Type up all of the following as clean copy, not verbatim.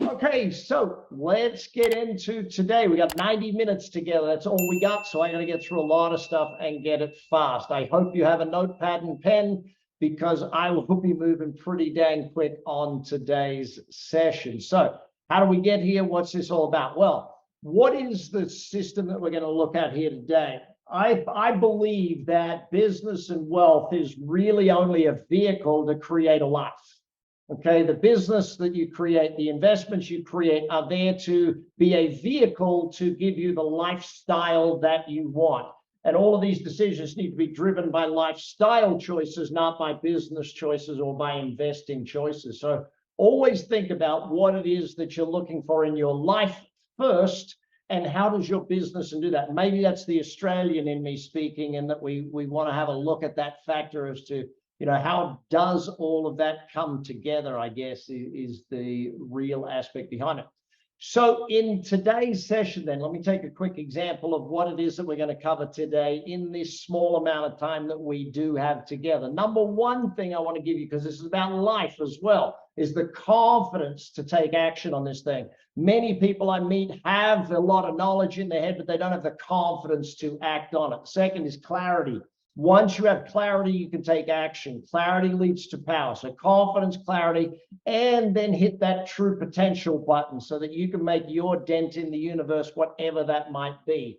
Okay, so let's get into today. We got 90 minutes together. That's all we got. So I got to get through a lot of stuff and get it fast. I hope you have a notepad and pen because I will be moving pretty dang quick on today's session. So how do we get here? What's this all about? Well, what is the system that we're going to look at here today? I believe that business and wealth is really only a vehicle to create a life. Okay, the business that you create, the investments you create are there to be a vehicle to give you the lifestyle that you want. And all of these decisions need to be driven by lifestyle choices, not by business choices or by investing choices. So always think about what it is that you're looking for in your life first, and how does your business do that? Maybe that's the Australian in me speaking, and that we want to have a look at that factor as to, you know, how does all of that come together, I guess, is the real aspect behind it. So in today's session, then, let me take a quick example of what it is that we're going to cover today in this small amount of time that we do have together. Number one thing I want to give you, because this is about life as well, is the confidence to take action on this thing. Many people I meet have a lot of knowledge in their head, but they don't have the confidence to act on it. Second is clarity. Once you have clarity, you can take action. Clarity leads to power. So confidence, clarity, and then hit that true potential button so that you can make your dent in the universe, whatever that might be.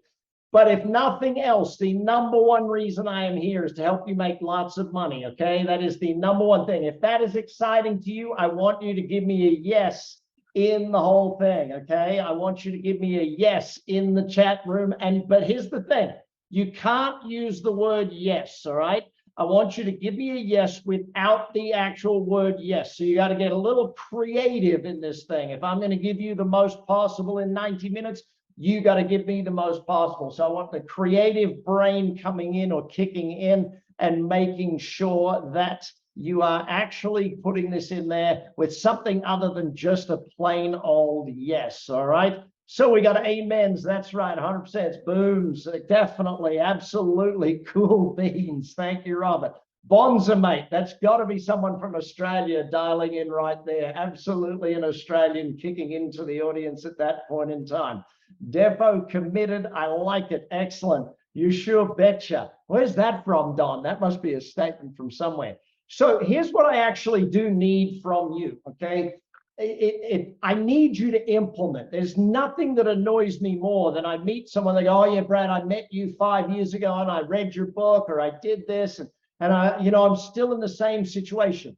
But if nothing else, the number one reason I am here is to help you make lots of money, okay? That is the number one thing. If that is exciting to you, I want you to give me a yes in the whole thing, okay? I want you to give me a yes in the chat room. But here's the thing. You can't use the word yes, all right? I want you to give me a yes without the actual word yes. So you got to get a little creative in this thing. If I'm going to give you the most possible in 90 minutes, you got to give me the most possible. So I want the creative brain coming in or kicking in and making sure that you are actually putting this in there with something other than just a plain old yes, all right? So we got amens. That's right. 100% booms. Definitely. Absolutely. Cool beans. Thank you, Robert. Bonza, mate. That's got to be someone from Australia dialing in right there. Absolutely an Australian kicking into the audience at that point in time. Defo committed. I like it. Excellent. You sure betcha. Where's that from, Don? That must be a statement from somewhere. So here's what I actually do need from you, okay? I need you to implement. There's nothing that annoys me more than I meet someone, they go, oh yeah, Brad, I met you 5 years ago and I read your book, or I did this, and I'm still in the same situation.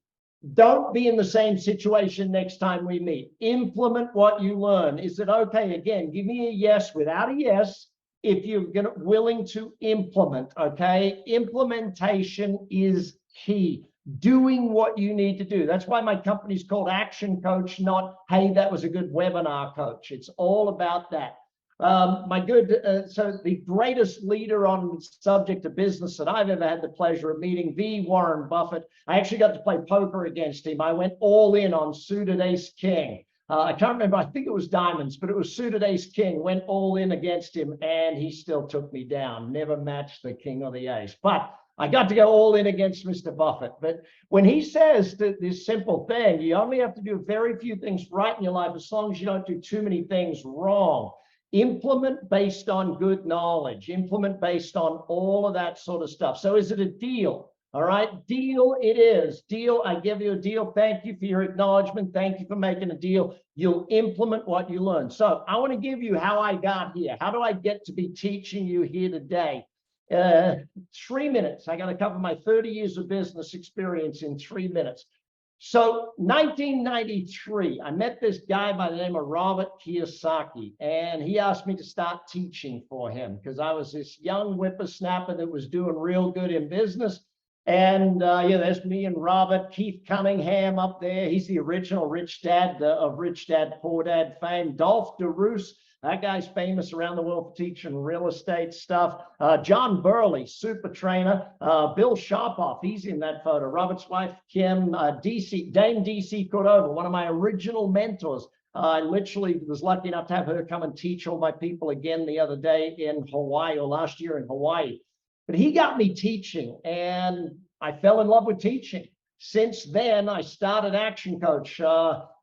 Don't be in the same situation next time we meet. Implement what you learn. Is it okay? Again, give me a yes without a yes if you're willing to implement, okay? Implementation is key. Doing what you need to do. That's why my company's called Action Coach, not, hey, that was a good webinar, coach. It's all about that. So the greatest leader on the subject of business that I've ever had the pleasure of meeting, V. Warren Buffett. I actually got to play poker against him. I went all in on suited ace king. I can't remember, I think it was diamonds, but it was suited ace king. Went all in against him and he still took me down. Never matched the king or the ace. But I got to go all in against Mr. Buffett. But when he says this simple thing, you only have to do very few things right in your life as long as you don't do too many things wrong. Implement based on good knowledge. Implement based on all of that sort of stuff. So is it a deal? All right, deal it is. Deal, I give you a deal. Thank you for your acknowledgement. Thank you for making a deal. You'll implement what you learn. So I want to give you how I got here. How do I get to be teaching you here today? 3 minutes. I got to cover my 30 years of business experience in 3 minutes. So 1993, I met this guy by the name of Robert Kiyosaki, and he asked me to start teaching for him because I was this young whippersnapper that was doing real good in business. And yeah, there's me and Robert. Keith Cunningham up there. He's the original Rich Dad of Rich Dad, Poor Dad fame. Dolph DeRoos. That guy's famous around the world for teaching real estate stuff. John Burley, super trainer. Bill Sharpoff, he's in that photo. Robert's wife, Kim. Dame DC Cordova, one of my original mentors. I literally was lucky enough to have her come and teach all my people again the other day in Hawaii, or last year in Hawaii. But he got me teaching, and I fell in love with teaching. Since then, I started Action Coach.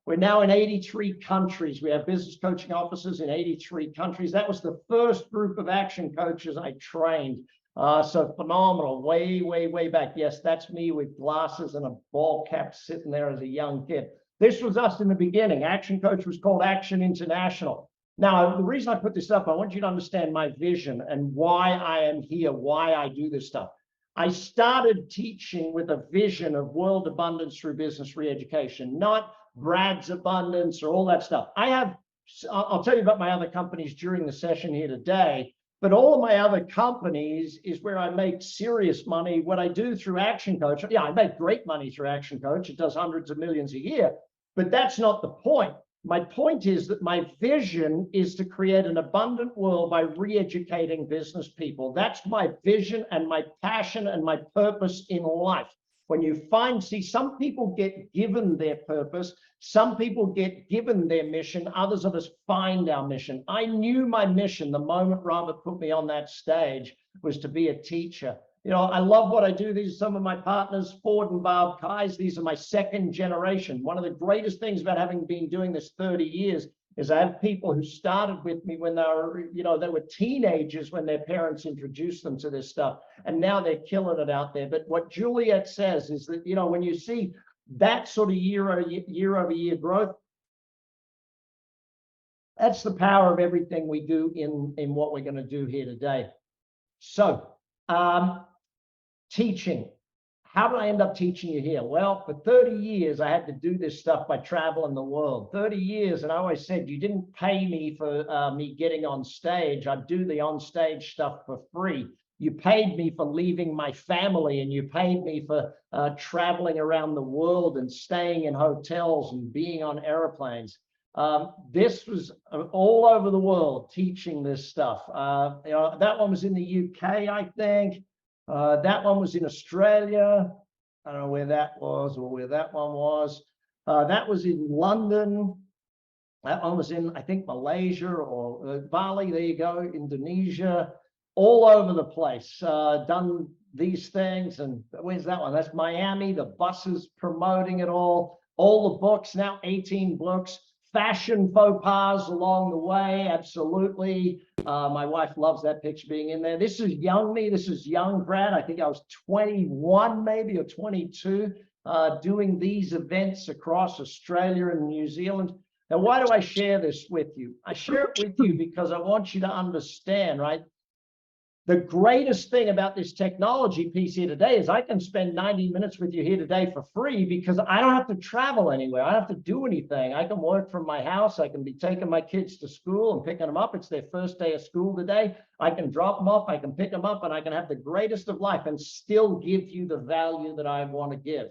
We're now in 83 countries. We have business coaching offices in 83 countries. That was the first group of action coaches I trained. So phenomenal, way, way, way back. Yes, that's me with glasses and a ball cap sitting there as a young kid. This was us in the beginning. Action Coach was called Action International. Now, the reason I put this up, I want you to understand my vision and why I am here, why I do this stuff. I started teaching with a vision of world abundance through business re-education, not Brad's abundance or all that stuff. I'll tell you about my other companies during the session here today, but all of my other companies is where I make serious money. What I do through Action Coach, yeah, I make great money through Action Coach. It does hundreds of millions a year, but that's not the point. My point is that my vision is to create an abundant world by re-educating business people. That's my vision and my passion and my purpose in life. When you see, some people get given their purpose, some people get given their mission, others of us find our mission. I knew my mission the moment Robert put me on that stage was to be a teacher. You know, I love what I do. These are some of my partners, Ford and Bob Kais. These are my second generation. One of the greatest things about having been doing this 30 years is I have people who started with me when they were teenagers when their parents introduced them to this stuff, and now they're killing it out there. But what Juliet says is that, you know, when you see that sort of year over year growth, that's the power of everything we do in what we're going to do here today. So, teaching. How did I end up teaching you here? Well, for 30 years, I had to do this stuff by traveling the world. 30 years, and I always said, you didn't pay me for me getting on stage. I'd do the on-stage stuff for free. You paid me for leaving my family, and you paid me for traveling around the world and staying in hotels and being on airplanes. This was all over the world teaching this stuff. You know, that one was in the UK, I think. That one was in Australia. I don't know where that was or where that one was. That was in London. That one was in, I think, Malaysia or Bali. There you go, Indonesia, all over the place. Done these things. And where's that one? That's Miami. The buses promoting it all the books, now 18 books. Fashion faux pas along the way, absolutely. My wife loves that picture being in there. This is young me. This is young Brad. I think I was 21 maybe or 22 doing these events across Australia and New Zealand. Now, why do I share this with you? I share it with you because I want you to understand, right? The greatest thing about this technology piece here today is I can spend 90 minutes with you here today for free because I don't have to travel anywhere. I don't have to do anything. I can work from my house. I can be taking my kids to school and picking them up. It's their first day of school today. I can drop them off. I can pick them up, and I can have the greatest of life and still give you the value that I want to give.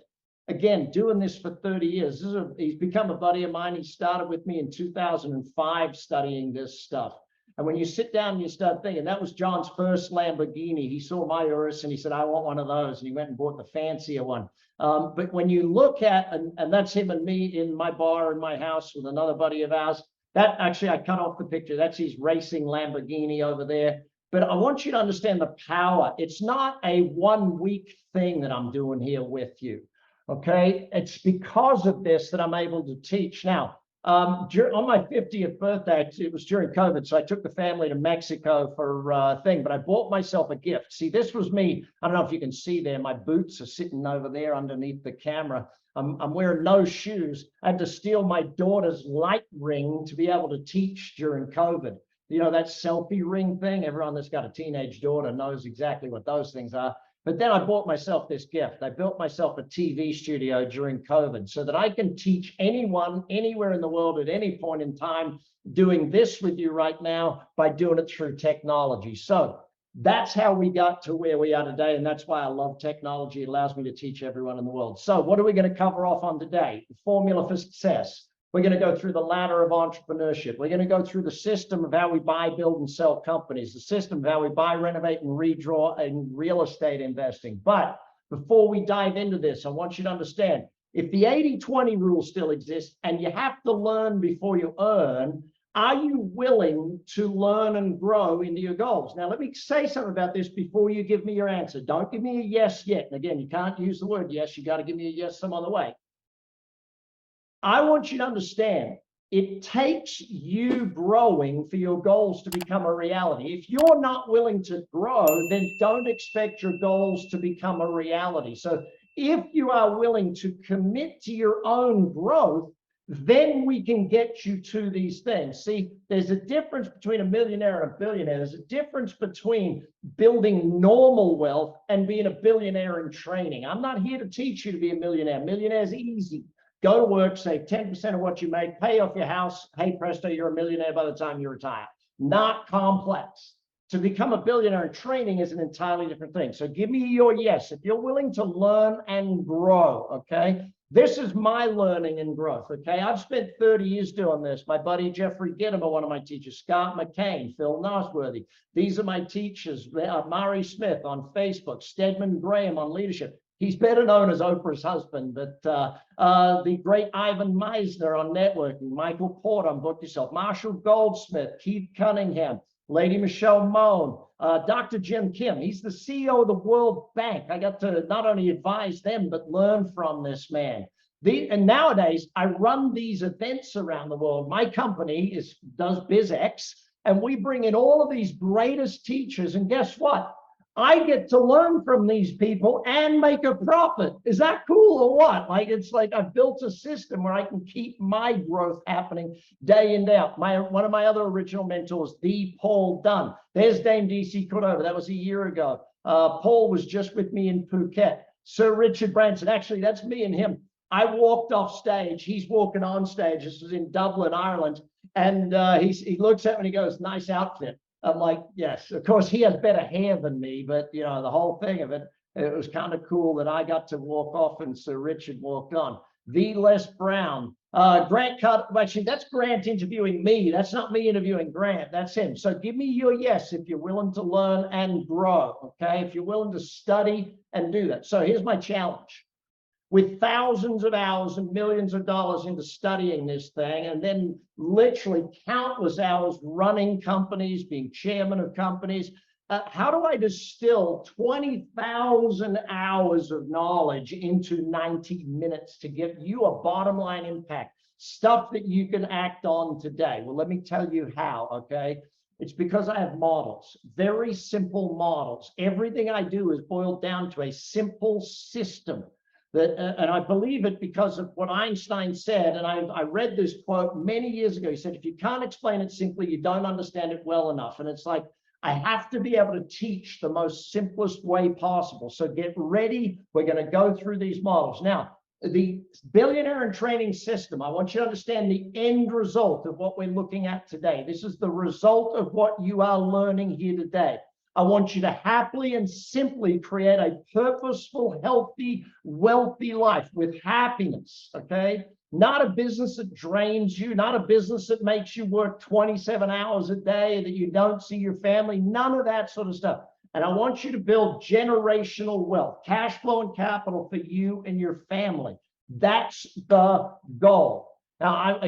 Again, doing this for 30 years. He's become a buddy of mine. He started with me in 2005 studying this stuff. And when you sit down and you start thinking, that was John's first Lamborghini. He saw my Urus and he said, I want one of those. And he went and bought the fancier one. But when you look at, and that's him and me in my bar in my house with another buddy of ours, that actually, I cut off the picture. That's his racing Lamborghini over there. But I want you to understand the power. It's not a 1 week thing that I'm doing here with you. Okay. It's because of this that I'm able to teach. Now, on my 50th birthday, it was during COVID, so I took the family to Mexico for a thing, but I bought myself a gift. See, this was me. I don't know if you can see there. My boots are sitting over there underneath the camera. I'm wearing no shoes. I had to steal my daughter's light ring to be able to teach during COVID. You know, that selfie ring thing? Everyone that's got a teenage daughter knows exactly what those things are. But then I bought myself this gift. I built myself a TV studio during COVID so that I can teach anyone, anywhere in the world at any point in time, doing this with you right now by doing it through technology. So that's how we got to where we are today. And that's why I love technology. It allows me to teach everyone in the world. So what are we going to cover off on today? The formula for success. We're going to go through the ladder of entrepreneurship. We're going to go through the system of how we buy, build, and sell companies, the system of how we buy, renovate, and redraw in real estate investing. But before we dive into this, I want you to understand, if the 80-20 rule still exists and you have to learn before you earn, are you willing to learn and grow into your goals? Now, let me say something about this before you give me your answer. Don't give me a yes yet. And again, you can't use the word yes. You got to give me a yes some other way. I want you to understand it takes you growing for your goals to become a reality. If you're not willing to grow, then don't expect your goals to become a reality. So if you are willing to commit to your own growth, then we can get you to these things. See, there's a difference between a millionaire and a billionaire. There's a difference between building normal wealth and being a billionaire in training. I'm not here to teach you to be a millionaire. Millionaire is easy. Go to work, save 10% of what you make, pay off your house. Hey, presto, you're a millionaire by the time you retire. Not complex. To become a billionaire in training is an entirely different thing. So give me your yes. If you're willing to learn and grow, okay? This is my learning and growth, okay? I've spent 30 years doing this. My buddy Jeffrey Gittimer, one of my teachers, Scott McCain, Phil Nosworthy. These are my teachers. Mari Smith on Facebook, Stedman Graham on leadership. He's better known as Oprah's husband, but the great Ivan Meisner on networking, Michael Porter on Book Yourself, Marshall Goldsmith, Keith Cunningham, Lady Michelle Moan, Dr. Jim Kim. He's the CEO of the World Bank. I got to not only advise them, but learn from this man. And nowadays, I run these events around the world. My company does BizX, and we bring in all of these greatest teachers. And guess what? I get to learn from these people and make a profit. Is that cool or what? Like, it's like I've built a system where I can keep my growth happening day in, day out. One of my other original mentors, the Paul Dunn. There's Dame DC Cordova. That was a year ago. Paul was just with me in Phuket. Sir Richard Branson. Actually, that's me and him. I walked off stage. He's walking on stage. This was in Dublin, Ireland. And he looks at me and he goes, "Nice outfit." I'm like, yes, of course, he has better hair than me, but, you know, the whole thing of it, it was kind of cool that I got to walk off and Sir Richard walked on. V. Les Brown, Grant Cut. Actually, that's Grant interviewing me. That's not me interviewing Grant. That's him. So give me your yes if you're willing to learn and grow, okay? If you're willing to study and do that. So here's my challenge. With thousands of hours and millions of dollars into studying this thing, and then literally countless hours running companies, being chairman of companies, how do I distill 20,000 hours of knowledge into 90 minutes to give you a bottom line impact, stuff that you can act on today? Well, let me tell you how, okay? It's because I have models, very simple models. Everything I do is boiled down to a simple system. And I believe it because of what Einstein said. And I read this quote many years ago. He said, if you can't explain it simply, you don't understand it well enough. And it's like, I have to be able to teach the most simplest way possible. So get ready. We're going to go through these models. Now, the billionaire and training system, I want you to understand the end result of what we're looking at today. This is the result of what you are learning here today. I want you to happily and simply create a purposeful, healthy, wealthy life with happiness, okay? Not a business that drains you, not a business that makes you work 27 hours a day, that you don't see your family, none of that sort of stuff. And I want you to build generational wealth, cash flow and capital for you and your family. That's the goal. Now,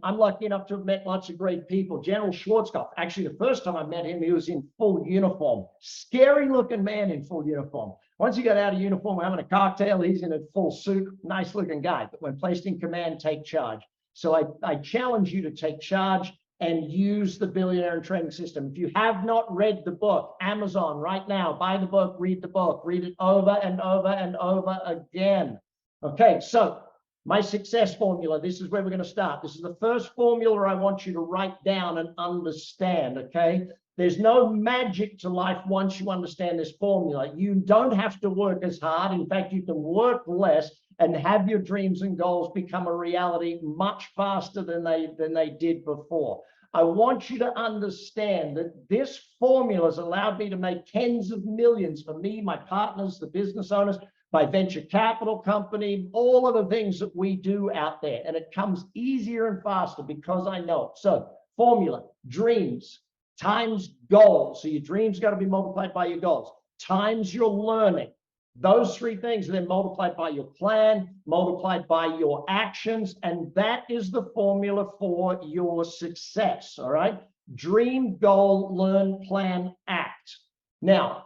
I'm lucky enough to have met lots of great people. General Schwarzkopf, actually, the first time I met him, he was in full uniform. Scary looking man in full uniform. Once he got out of uniform, we're having a cocktail, he's in a full suit, nice looking guy. But when placed in command, take charge. So I challenge you to take charge and use the billionaire and training system. If you have not read the book, Amazon right now, buy the book, read it over and over and over again. Okay, so my success formula, this is where we're going to start. This is the first formula I want you to write down and understand, okay? There's no magic to life once you understand this formula. You don't have to work as hard. In fact, you can work less and have your dreams and goals become a reality much faster than they did before. I want you to understand that this formula has allowed me to make tens of millions for me, my partners, the business owners, my venture capital company, all of the things that we do out there. And it comes easier and faster because I know it. So formula, dreams times goals. So your dreams got to be multiplied by your goals times your learning. Those three things are then multiplied by your plan, multiplied by your actions. And that is the formula for your success. All right. Dream, goal, learn, plan, act. Now,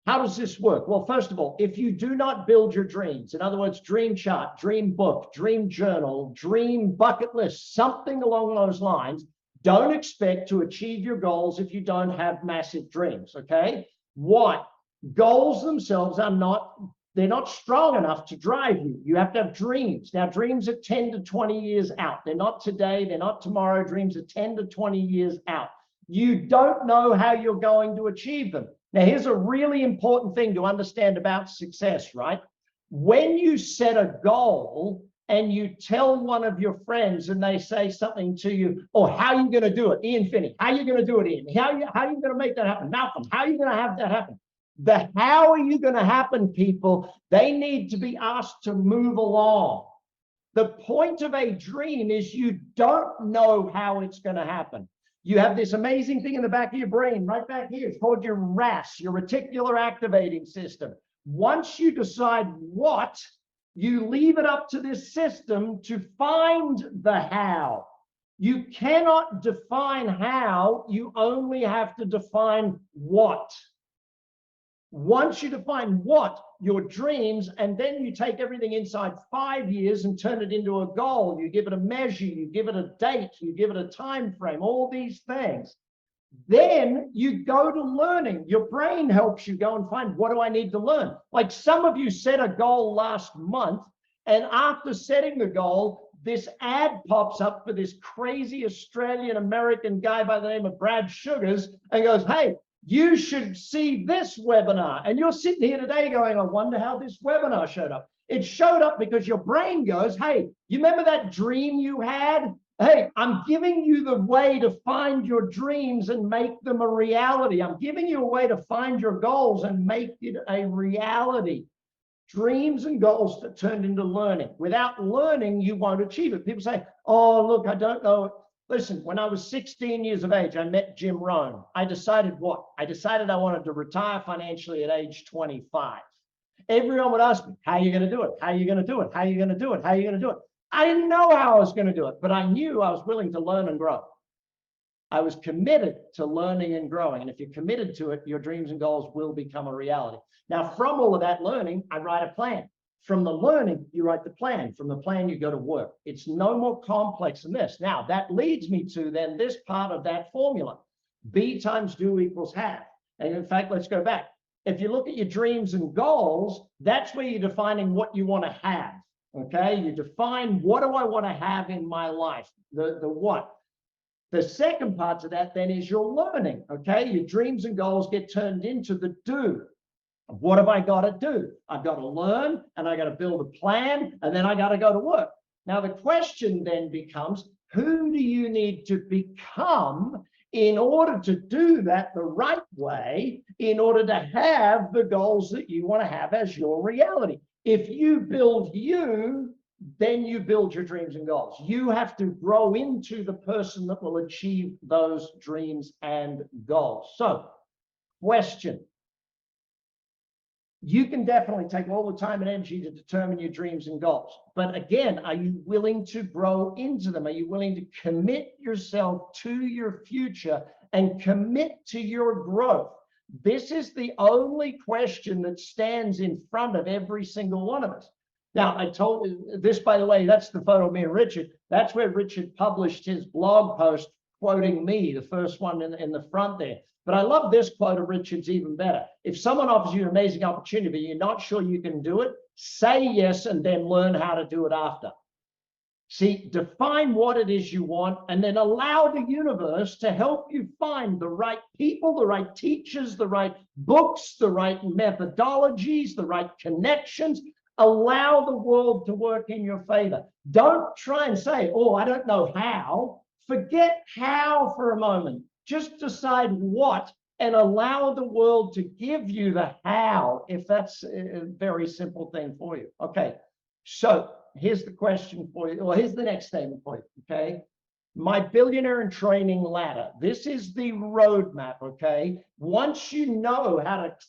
How does this work? Well, first of all, if you do not build your dreams, in other words, dream chart, dream book, dream journal, dream bucket list, something along those lines, don't expect to achieve your goals if you don't have massive dreams, okay? Why? Goals themselves are not, they're not strong enough to drive you. You have to have dreams. Now, dreams are 10 to 20 years out. They're not today, they're not tomorrow. Dreams are 10 to 20 years out. You don't know how you're going to achieve them. Now, here's a really important thing to understand about success, right? When you set a goal and you tell one of your friends and they say something to you, oh, how are you going to do it? Ian Finney, how are you going to do it, Ian? How are you going to make that happen? Malcolm, how are you going to have that happen? The how are you going to happen, people, they need to be asked to move along. The point of a dream is you don't know how it's going to happen. You have this amazing thing in the back of your brain, right back here. It's called your RAS, your reticular activating system. Once you decide what, you leave it up to this system to find the how. You cannot define how, you only have to define what. Once you define what, your dreams, and then you take everything inside 5 years and turn it into a goal. You give it a measure, you give it a date, you give it a time frame, all these things. Then you go to learning. Your brain helps you go and find, what do I need to learn? Like some of you set a goal last month, and after setting the goal, this ad pops up for this crazy Australian-American guy by the name of Brad Sugars and goes, hey, you should see this webinar. And you're sitting here today going, I wonder how this webinar showed up. It showed up because your brain goes, hey, you remember that dream you had? Hey, I'm giving you the way to find your dreams and make them a reality. I'm giving you a way to find your goals and make it a reality. Dreams and goals that turned into learning. Without learning, you won't achieve it. People say, oh, look, I don't know. Listen, when I was 16 years of age, I met Jim Rohn. I decided what? I decided I wanted to retire financially at age 25. Everyone would ask me, how are you going to do it? How are you going to do it? How are you going to do it? How are you going to do it? I didn't know how I was going to do it, but I knew I was willing to learn and grow. I was committed to learning and growing. And if you're committed to it, your dreams and goals will become a reality. Now, from all of that learning, I write a plan. From the learning, you write the plan. From the plan, you go to work. It's no more complex than this. Now, that leads me to then this part of that formula. B times do equals have. And in fact, let's go back. If you look at your dreams and goals, that's where you're defining what you want to have. Okay, you define, what do I want to have in my life? The what. The second part to that then is your learning. Okay, your dreams and goals get turned into the do. What have I got to do? I've got to learn, and I got to build a plan, and then I got to go to work. Now, the question then becomes, who do you need to become in order to do that the right way, in order to have the goals that you want to have as your reality? If you build you, then you build your dreams and goals. You have to grow into the person that will achieve those dreams and goals. So, question. You can definitely take all the time and energy to determine your dreams and goals. But again, are you willing to grow into them? Are you willing to commit yourself to your future and commit to your growth? This is the only question that stands in front of every single one of us. Now, I told you this, by the way, that's the photo of me and Richard. That's where Richard published his blog post quoting me, the first one in the front there. But I love this quote of Richard's even better. If someone offers you an amazing opportunity, but you're not sure you can do it, say yes and then learn how to do it after. See, define what it is you want and then allow the universe to help you find the right people, the right teachers, the right books, the right methodologies, the right connections. Allow the world to work in your favor. Don't try and say, oh, I don't know how. Forget how for a moment. Just decide what and allow the world to give you the how, if that's a very simple thing for you. Okay, so here's the question for you, or here's the next statement for you, okay? My billionaire in training ladder. This is the roadmap, okay? Once you know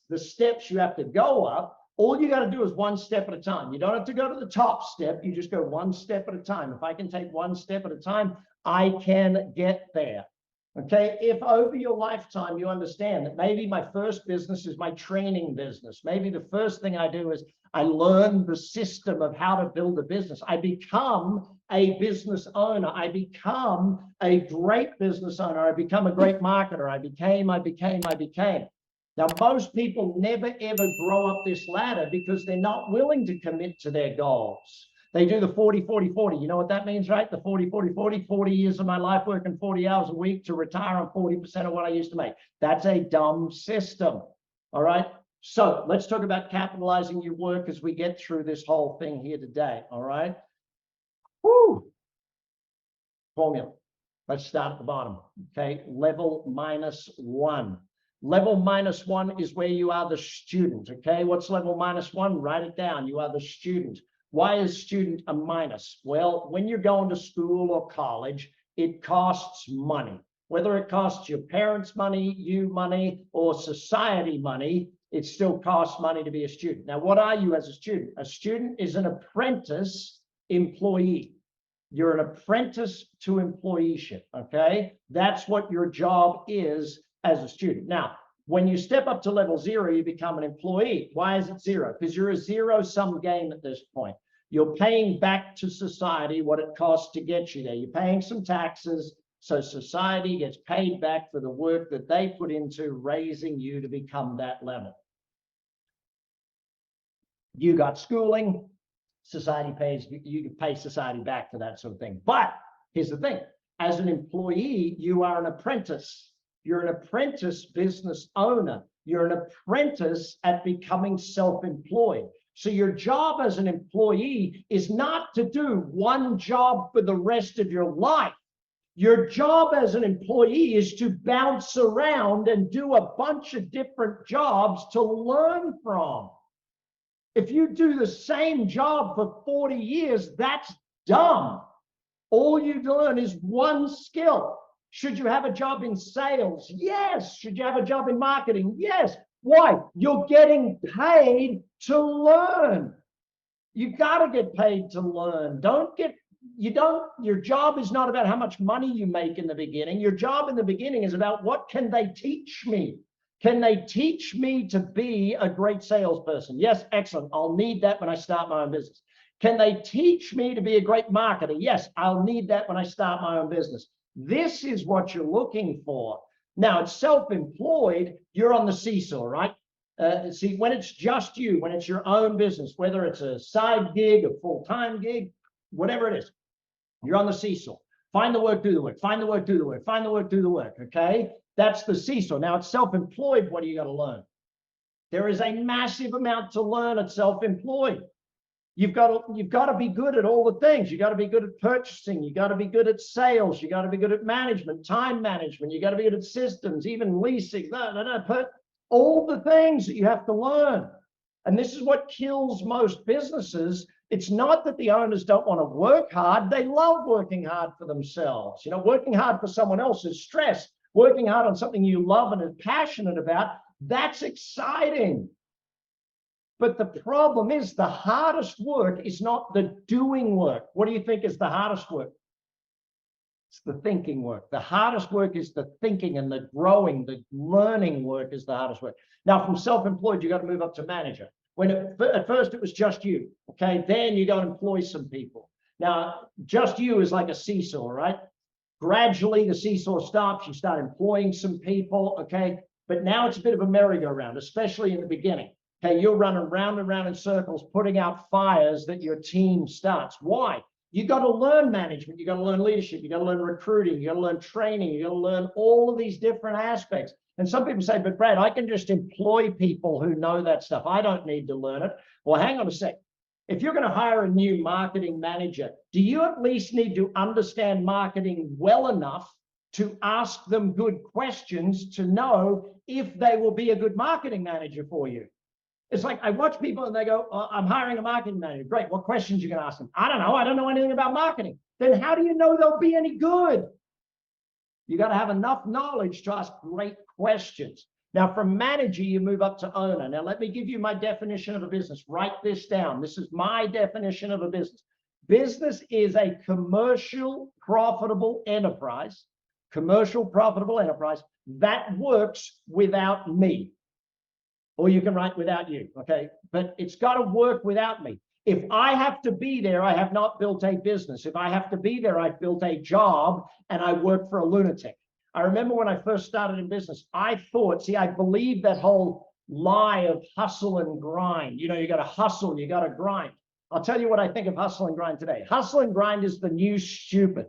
the steps you have to go up, all you got to do is one step at a time. You don't have to go to the top step. You just go one step at a time. If I can take one step at a time, I can get there. Okay, if over your lifetime you understand that maybe my first business is my training business, maybe the first thing I do is I learn the system of how to build a business. I become a business owner. I become a great business owner. I become a great marketer. I became. Now, most people never ever grow up this ladder because they're not willing to commit to their goals. They do the 40, 40, 40. You know what that means, right? The 40, 40, 40, 40 years of my life working 40 hours a week to retire on 40% of what I used to make. That's a dumb system. All right. So let's talk about capitalizing your work as we get through this whole thing here today. All right. Woo. Formula. Let's start at the bottom. Okay. Level -1. Level -1 is where you are the student. Okay. What's level -1? Write it down. You are the student. Why is student a minus? Well, when you're going to school or college, it costs money. Whether it costs your parents money, you money, or society money, it still costs money to be a student. Now, what are you as a student? A student is an apprentice employee. You're an apprentice to employeeship, okay? That's what your job is as a student. Now, when you step up to level 0, you become an employee. Why is it 0? Because you're a zero-sum game at this point. You're paying back to society what it costs to get you there. You're paying some taxes, so society gets paid back for the work that they put into raising you to become that level. You got schooling, society pays, you pay society back for that sort of thing. But here's the thing, as an employee, you are an apprentice. You're an apprentice business owner. You're an apprentice at becoming self-employed. So your job as an employee is not to do one job for the rest of your life. Your job as an employee is to bounce around and do a bunch of different jobs to learn from. If you do the same job for 40 years, that's dumb. All you learn is one skill. Should you have a job in sales? Yes. Should you have a job in marketing? Yes. Why? You're getting paid to learn. You got to get paid to learn. Your job is not about how much money you make in the beginning. Your job in the beginning is about what can they teach me? Can they teach me to be a great salesperson? Yes, excellent. I'll need that when I start my own business. Can they teach me to be a great marketer? Yes, I'll need that when I start my own business. This is what you're looking for. Now, it's self-employed, you're on the seesaw, right? See, when it's just you, when it's your own business, whether it's a side gig, a full-time gig, whatever it is, you're on the seesaw. Find the work, do the work, find the work, do the work, find the work, do the work, okay? That's the seesaw. Now, it's self-employed, what do you got to learn? There is a massive amount to learn at self-employed. You've got to be good at all the things. You got to be good at purchasing. You got to be good at sales. You got to be good at management, time management. You got to be good at systems, even leasing. All the things that you have to learn. And this is what kills most businesses. It's not that the owners don't want to work hard. They love working hard for themselves. You know, working hard for someone else is stress. Working hard on something you love and are passionate about, that's exciting. But the problem is the hardest work is not the doing work. What do you think is the hardest work? It's the thinking work. The hardest work is the thinking and the growing, the learning work is the hardest work. Now, from self-employed, you got to move up to manager. At first it was just you, okay? Then you got to employ some people. Now, just you is like a seesaw, right? Gradually, the seesaw stops. You start employing some people, okay? But now it's a bit of a merry-go-round, especially in the beginning. Okay, you're running round and round in circles, putting out fires that your team starts. Why? You got to learn management. You got to learn leadership. You got to learn recruiting. You got to learn training. You got to learn all of these different aspects. And some people say, but Brad, I can just employ people who know that stuff. I don't need to learn it. Well, hang on a sec. If you're going to hire a new marketing manager, do you at least need to understand marketing well enough to ask them good questions to know if they will be a good marketing manager for you? It's like I watch people and they go, oh, I'm hiring a marketing manager. Great. What questions are you going to ask them? I don't know. I don't know anything about marketing. Then how do you know they'll be any good? You got to have enough knowledge to ask great questions. Now, from manager, you move up to owner. Now, let me give you my definition of a business. Write this down. This is my definition of a business. Business is a commercial, profitable enterprise commercial profitable enterprise that works without me. Or you can write without you, okay? But it's got to work without me. If I have to be there, I have not built a business. If I have to be there, I've built a job and I work for a lunatic. I remember when I first started in business, I thought, see, I believe that whole lie of hustle and grind. You know, you got to hustle, you got to grind. I'll tell you what I think of hustle and grind today. Hustle and grind is the new stupid.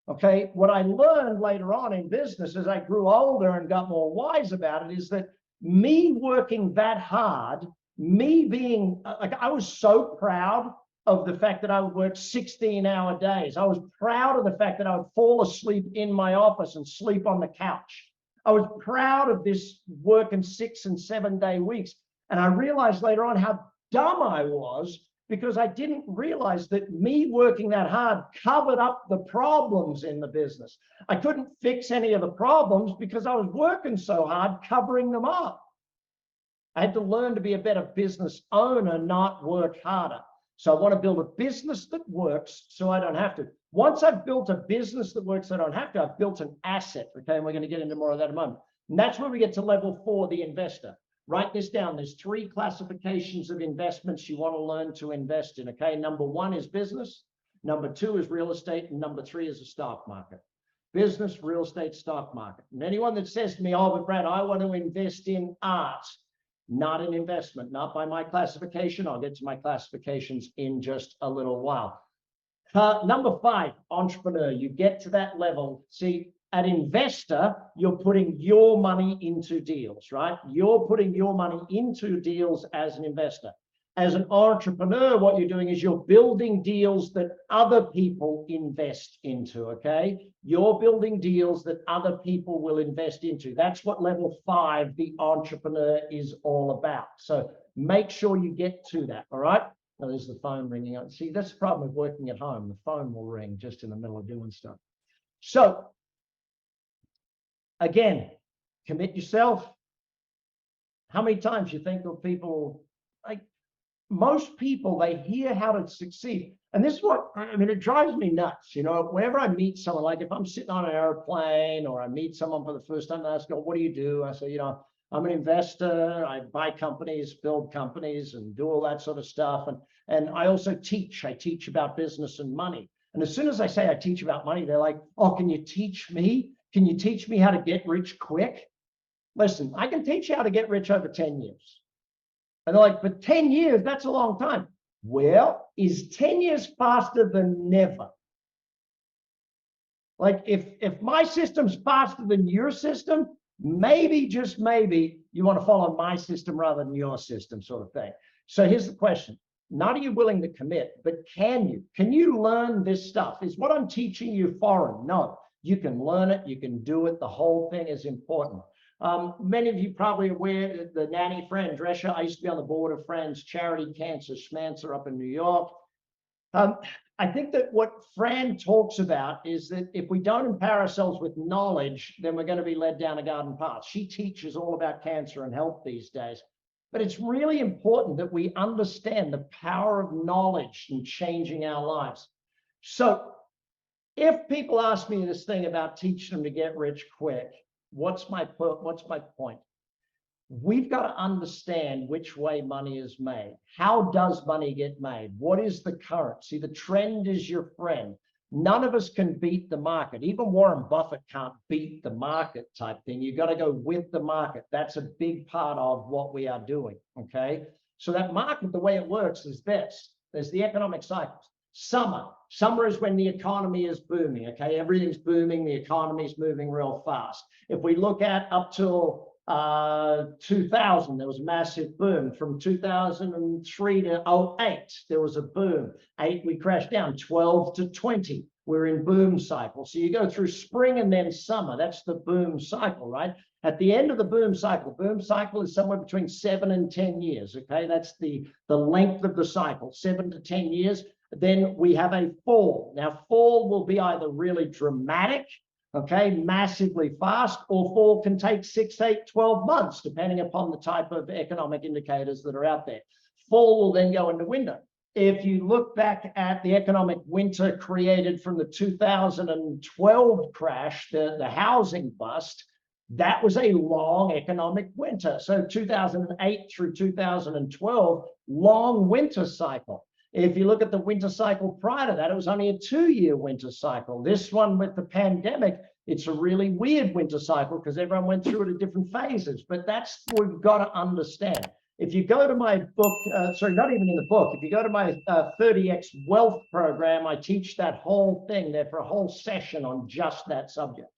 Okay, what I learned later on in business as I grew older and got more wise about it is that me working that hard, me being like, I was so proud of the fact that I would work 16-hour days. I was proud of the fact that I would fall asleep in my office and sleep on the couch. I was proud of this working 6 and 7 day weeks. And I realized later on how dumb I was, because I didn't realize that me working that hard covered up the problems in the business. I couldn't fix any of the problems because I was working so hard covering them up. I had to learn to be a better business owner, not work harder. So I want to build a business that works so I don't have to. Once I've built a business that works so I don't have to, I've built an asset, okay? And we're going to get into more of that in a moment. And that's where we get to level 4, the investor. Write this down. There's 3 classifications of investments you want to learn to invest in, okay? Number 1 is business. Number 2 is real estate. And number 3 is the stock market. Business, real estate, stock market. And anyone that says to me, oh, but Brad, I want to invest in art, not an investment, not by my classification. I'll get to my classifications in just a little while. Number 5, entrepreneur. You get to that level. See, an investor, you're putting your money into deals, right? You're putting your money into deals as an investor. As an entrepreneur, what you're doing is you're building deals that other people invest into, okay? You're building deals that other people will invest into. That's what level 5, the entrepreneur, is all about. So make sure you get to that, all right? Now, there's the phone ringing. See, that's the problem with working at home. The phone will ring just in the middle of doing stuff. So, again, commit yourself. How many times you think of people, like most people, they hear how to succeed. And this is what, I mean, it drives me nuts. You know, whenever I meet someone, like if I'm sitting on an airplane or I meet someone for the first time, I ask, oh, what do you do? I say, you know, I'm an investor. I buy companies, build companies, and do all that sort of stuff. And I also teach. I teach about business and money. And as soon as I say I teach about money, they're like, oh, can you teach me? Can you teach me how to get rich quick? Listen, I can teach you how to get rich over 10 years. And they're like, but 10 years, that's a long time. Well, is 10 years faster than never? Like if my system's faster than your system, maybe, just maybe, you want to follow my system rather than your system, sort of thing. So here's the question. Not are you willing to commit, but can you? Can you learn this stuff? Is what I'm teaching you foreign? No. You can learn it, you can do it. The whole thing is important. Many of you probably are aware that the nanny Fran Drescher, I used to be on the board of Fran's charity Cancer Schmancer up in New York. I think that what Fran talks about is that if we don't empower ourselves with knowledge, then we're going to be led down a garden path. She teaches all about cancer and health these days. But it's really important that we understand the power of knowledge in changing our lives. So if people ask me this thing about teaching them to get rich quick, what's my point? We've got to understand which way money is made. How does money get made? What is the currency? The trend is your friend. None of us can beat the market. Even Warren Buffett can't beat the market type thing. You've got to go with the market. That's a big part of what we are doing, okay? So that market, the way it works is this. There's the economic cycles. Summer is when the economy is booming, okay? Everything's booming, the economy's moving real fast. If we look at up till 2000, there was a massive boom. From 2003 to 08, there was a boom. 8, we crashed down. 12 to 20, we're in boom cycle. So you go through spring and then summer. That's the boom cycle, right? At the end of the boom cycle is somewhere between 7 and 10 years, okay? That's the length of the cycle, 7 to 10 years. Then we have a fall. Now, fall will be either really dramatic, okay, massively fast, or fall can take 6, 8, 12 months, depending upon the type of economic indicators that are out there. Fall will then go into winter. if you look back at the economic winter created from the 2012 crash, the housing bust, that was a long economic winter. So 2008 through 2012, long winter cycle. If you look at the winter cycle prior to that, it was only a 2-year winter cycle. This one with the pandemic, it's a really weird winter cycle because everyone went through it at different phases. But that's what we've got to understand. If you go to my book, sorry, not even in the book, if you go to my 30X wealth program, I teach that whole thing there for a whole session on just that subject.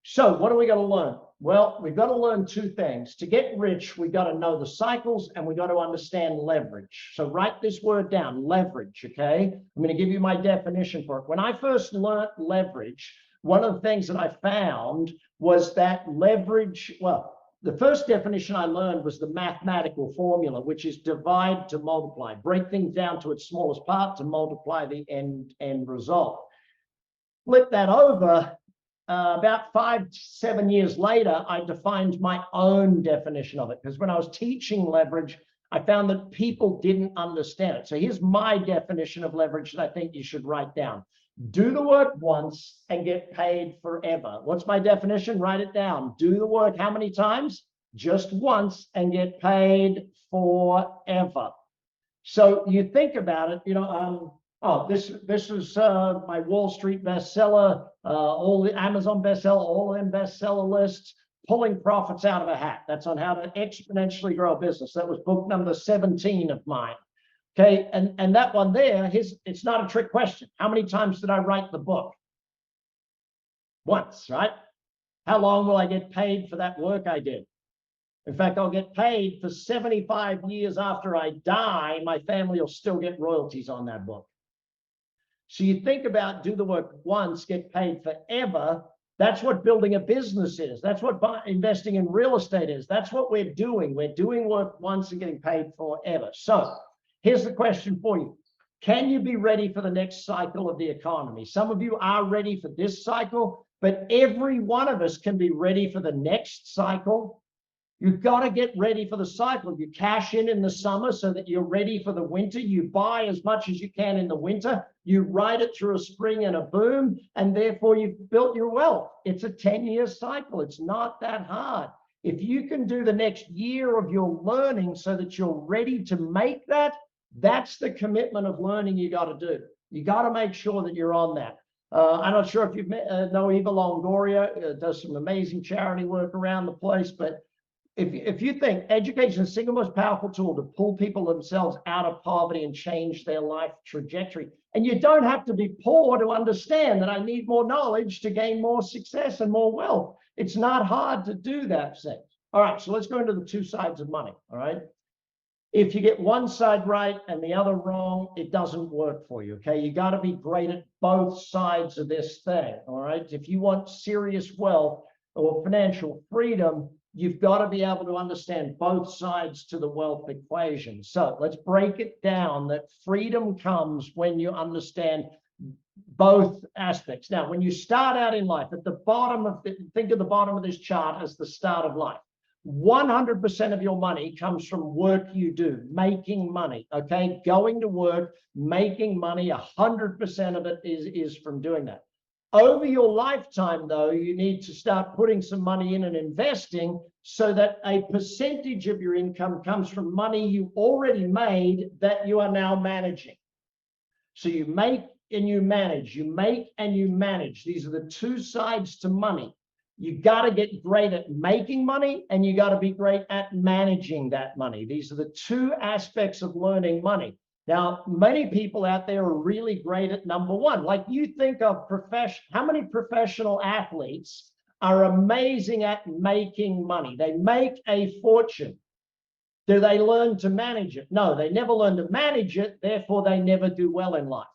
So what are we going to learn? Well, we've got to learn 2 things. To get rich, we've got to know the cycles and we've got to understand leverage. So write this word down, leverage, okay? I'm going to give you my definition for it. When I first learned leverage, one of the things that I found was that leverage, well, the first definition I learned was the mathematical formula, which is divide to multiply. Break things down to its smallest part to multiply the end result. Flip that over. About 5 to 7 years later, I defined my own definition of it, because when I was teaching leverage, I found that people didn't understand it. So here's my definition of leverage that I think you should write down. Do the work once and get paid forever. What's my definition? Write it down. Do the work how many times? Just once and get paid forever. So you think about it, you know, oh, this is my Wall Street bestseller, all the Amazon bestseller, all them bestseller lists, pulling profits out of a hat. That's on how to exponentially grow a business. That was book number 17 of mine. Okay, and that one there, it's not a trick question. How many times did I write the book? Once, right? How long will I get paid for that work I did? In fact, I'll get paid for 75 years after I die. My family will still get royalties on that book. So you think about do the work once, get paid forever. That's what building a business is. That's what investing in real estate is. That's what we're doing. We're doing work once and getting paid forever. So here's the question for you. Can you be ready for the next cycle of the economy? Some of you are ready for this cycle, but every one of us can be ready for the next cycle. You've got to get ready for the cycle. You cash in the summer so that you're ready for the winter. You buy as much as you can in the winter. You ride it through a spring and a boom, and therefore you've built your wealth. It's a 10-year cycle. It's not that hard. If you can do the next year of your learning so that you're ready to make that, that's the commitment of learning you got to do. You got to make sure that you're on that. I'm not sure if you know Eva Longoria, does some amazing charity work around the place, but if you think education is the single most powerful tool to pull people themselves out of poverty and change their life trajectory, and you don't have to be poor to understand that I need more knowledge to gain more success and more wealth. It's not hard to do that thing. All right, so let's go into the 2 sides of money, all right? If you get one side right and the other wrong, it doesn't work for you, okay? You got to be great at both sides of this thing, all right? If you want serious wealth or financial freedom, you've got to be able to understand both sides to the wealth equation. So let's break it down that freedom comes when you understand both aspects. Now, when you start out in life, at the bottom of think of the bottom of this chart as the start of life. 100% of your money comes from work you do, making money, okay? Going to work, making money, 100% of it is from doing that. Over your lifetime, though, you need to start putting some money in and investing so that a percentage of your income comes from money you already made that you are now managing. So you make and you manage, you make and you manage. These are the 2 sides to money. You got to get great at making money and you got to be great at managing that money. These are the 2 aspects of learning money. Now, many people out there are really great at number 1. Like you think of how many professional athletes are amazing at making money? They make a fortune. Do they learn to manage it? No, they never learn to manage it. Therefore, they never do well in life.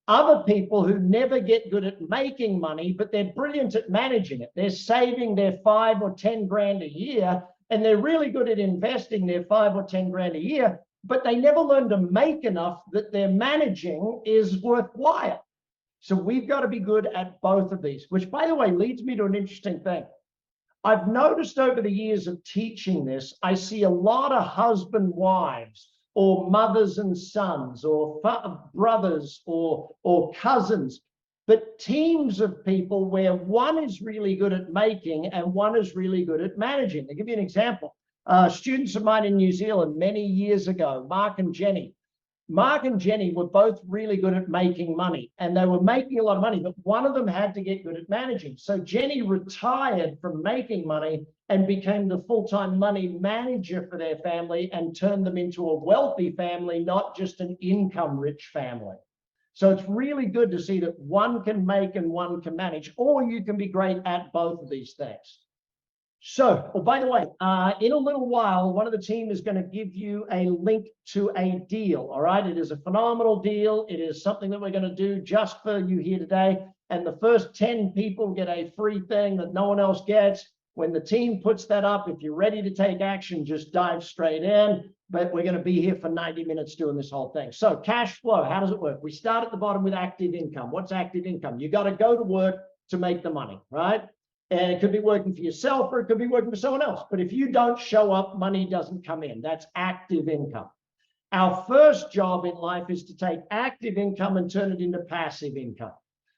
Other people who never get good at making money, but they're brilliant at managing it. They're saving their 5 or 10 grand a year, and they're really good at investing their 5 or 10 grand a year, but they never learn to make enough that their managing is worthwhile. So we've got to be good at both of these, which, by the way, leads me to an interesting thing. I've noticed over the years of teaching this, I see a lot of husband wives or mothers and sons, or brothers, or cousins, but teams of people where one is really good at making and one is really good at managing. I'll give you an example. Students of mine in New Zealand many years ago, Mark and Jenny were both really good at making money, and they were making a lot of money, but one of them had to get good at managing. So Jenny retired from making money and became the full-time money manager for their family and turned them into a wealthy family, not just an income-rich family. So it's really good to see that one can make and one can manage, or you can be great at both of these things. So, oh, by the way, in a little while, one of the team is going to give you a link to a deal. All right. It is a phenomenal deal. It is something that we're going to do just for you here today. And the first 10 people get a free thing that no one else gets. When the team puts that up, if you're ready to take action, just dive straight in. But we're going to be here for 90 minutes doing this whole thing. So cash flow, how does it work? We start at the bottom with active income. What's active income? You got to go to work to make the money, right? And it could be working for yourself or it could be working for someone else. But if you don't show up, money doesn't come in. That's active income. Our first job in life is to take active income and turn it into passive income.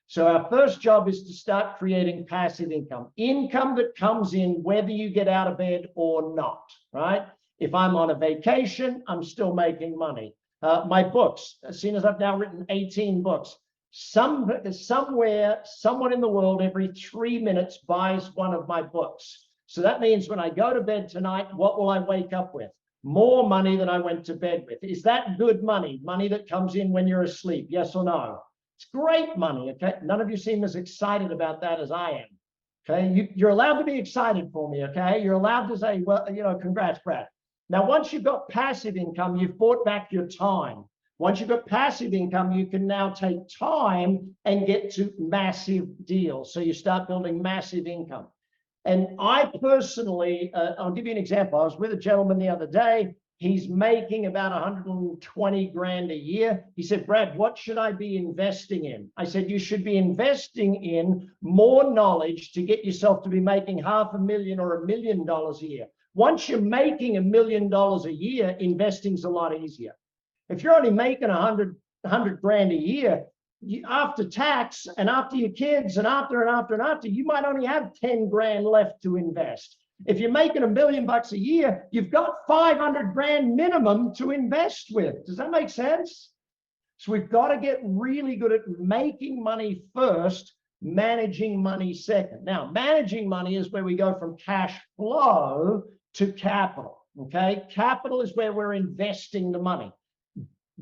So our first job is to start creating passive income, income that comes in whether you get out of bed or not, right? If I'm on a vacation, I'm still making money. My books, seeing as I've now written 18 books, somewhere, someone in the world every 3 minutes buys one of my books. So that means when I go to bed tonight, what will I wake up with? More money than I went to bed with. Is that good money? Money that comes in when you're asleep? Yes or no? It's great money, okay? None of you seem as excited about that as I am, okay? You're allowed to be excited for me, okay? You're allowed to say, well, you know, congrats, Brad. Now, once you've got passive income, you've bought back your time. Once you've got passive income, you can now take time and get to massive deals. So you start building massive income. And I personally, I'll give you an example. I was with a gentleman the other day. He's making about 120 grand a year. He said, Brad, what should I be investing in? I said, you should be investing in more knowledge to get yourself to be making $500,000 or $1 million a year. Once you're making $1 million a year, investing's a lot easier. If you're only making 100 grand a year, after tax and after your kids and after, you might only have 10 grand left to invest. If you're making $1 million a year, you've got 500 grand minimum to invest with. Does that make sense? So we've got to get really good at making money first, managing money second. Now, managing money is where we go from cash flow to capital, okay? Capital is where we're investing the money.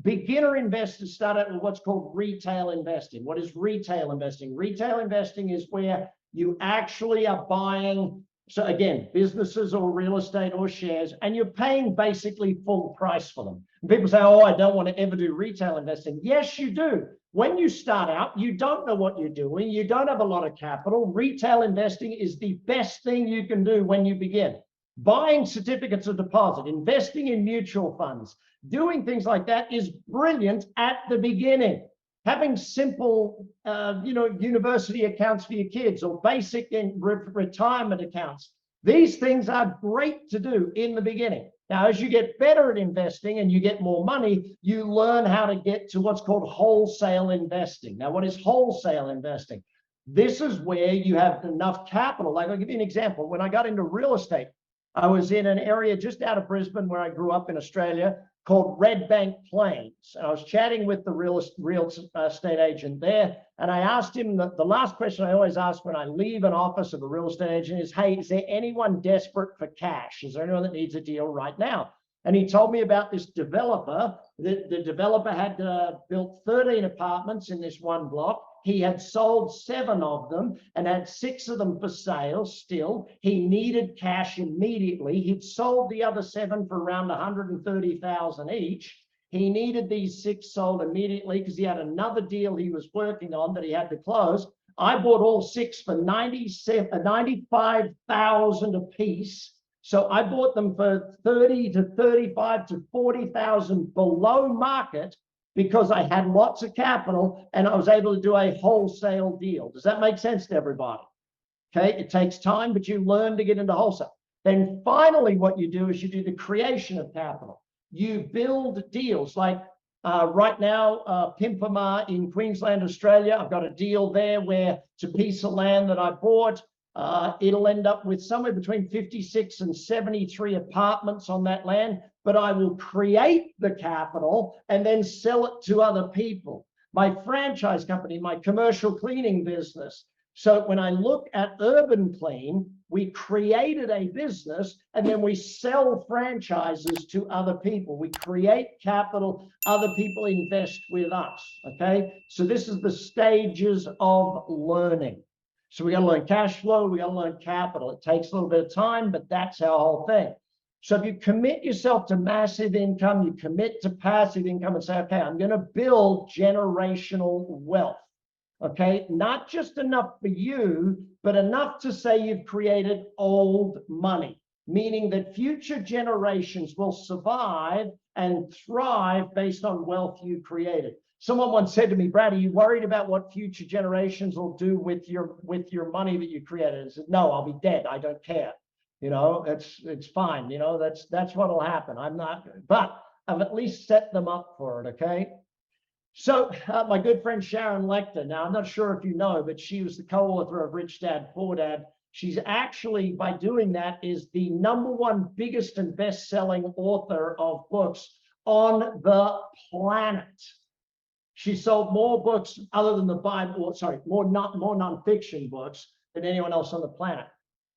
Beginner investors start out with what's called retail investing. What is retail investing? Retail investing is where you actually are buying, so again, businesses or real estate or shares, and you're paying basically full price for them. And people say, oh, I don't want to ever do retail investing. Yes, you do. When you start out, you don't know what you're doing. You don't have a lot of capital. Retail investing is the best thing you can do when you begin. Buying certificates of deposit, investing in mutual funds, doing things like that is brilliant at the beginning. Having simple, university accounts for your kids or basic retirement accounts. These things are great to do in the beginning. Now, as you get better at investing and you get more money, you learn how to get to what's called wholesale investing. Now, what is wholesale investing? This is where you have enough capital. Like, I'll give you an example. When I got into real estate, I was in an area just out of Brisbane where I grew up in Australia called Red Bank Plains. And I was chatting with the real estate agent there. And I asked him, the last question I always ask when I leave an office of a real estate agent is, hey, is there anyone desperate for cash? Is there anyone that needs a deal right now? And he told me about this developer. The developer had built 13 apartments in this one block. He had sold 7 of them and had 6 of them for sale still. He needed cash immediately. He'd sold the other 7 for around 130,000 each. He needed these 6 sold immediately because he had another deal he was working on that he had to close. I bought all 6 for 95,000 a piece. So I bought them for 30 to 35 to 40,000 below market, because I had lots of capital and I was able to do a wholesale deal. Does that make sense to everybody? Okay, it takes time, but you learn to get into wholesale. Then finally, what you do is you do the creation of capital. you build deals. Like right now, Pimpama in Queensland, Australia, I've got a deal there where it's a piece of land that I bought. It'll end up with somewhere between 56 and 73 apartments on that land, but I will create the capital and then sell it to other people. My franchise company, my commercial cleaning business. So when I look at Urban Clean, we created a business and then we sell franchises to other people. We create capital, other people invest with us, okay? So this is the stages of learning. So we got to learn cash flow, we got to learn capital. It takes a little bit of time, but that's our whole thing. So if you commit yourself to massive income, you commit to passive income and say, okay, I'm going to build generational wealth. Okay, not just enough for you, but enough to say you've created old money, meaning that future generations will survive and thrive based on wealth you created. Someone once said to me, Brad, are you worried about what future generations will do with your money that you created? I said, no, I'll be dead. I don't care. You know, it's fine. You know, that's what'll happen. I'm not, but I've at least set them up for it. Okay. So my good friend Sharon Lechter, now I'm not sure if you know, but she was the co-author of Rich Dad, Poor Dad. She's actually, by doing that, is the #1 biggest and best-selling author of books on the planet. She sold more books other than the Bible, more nonfiction books than anyone else on the planet.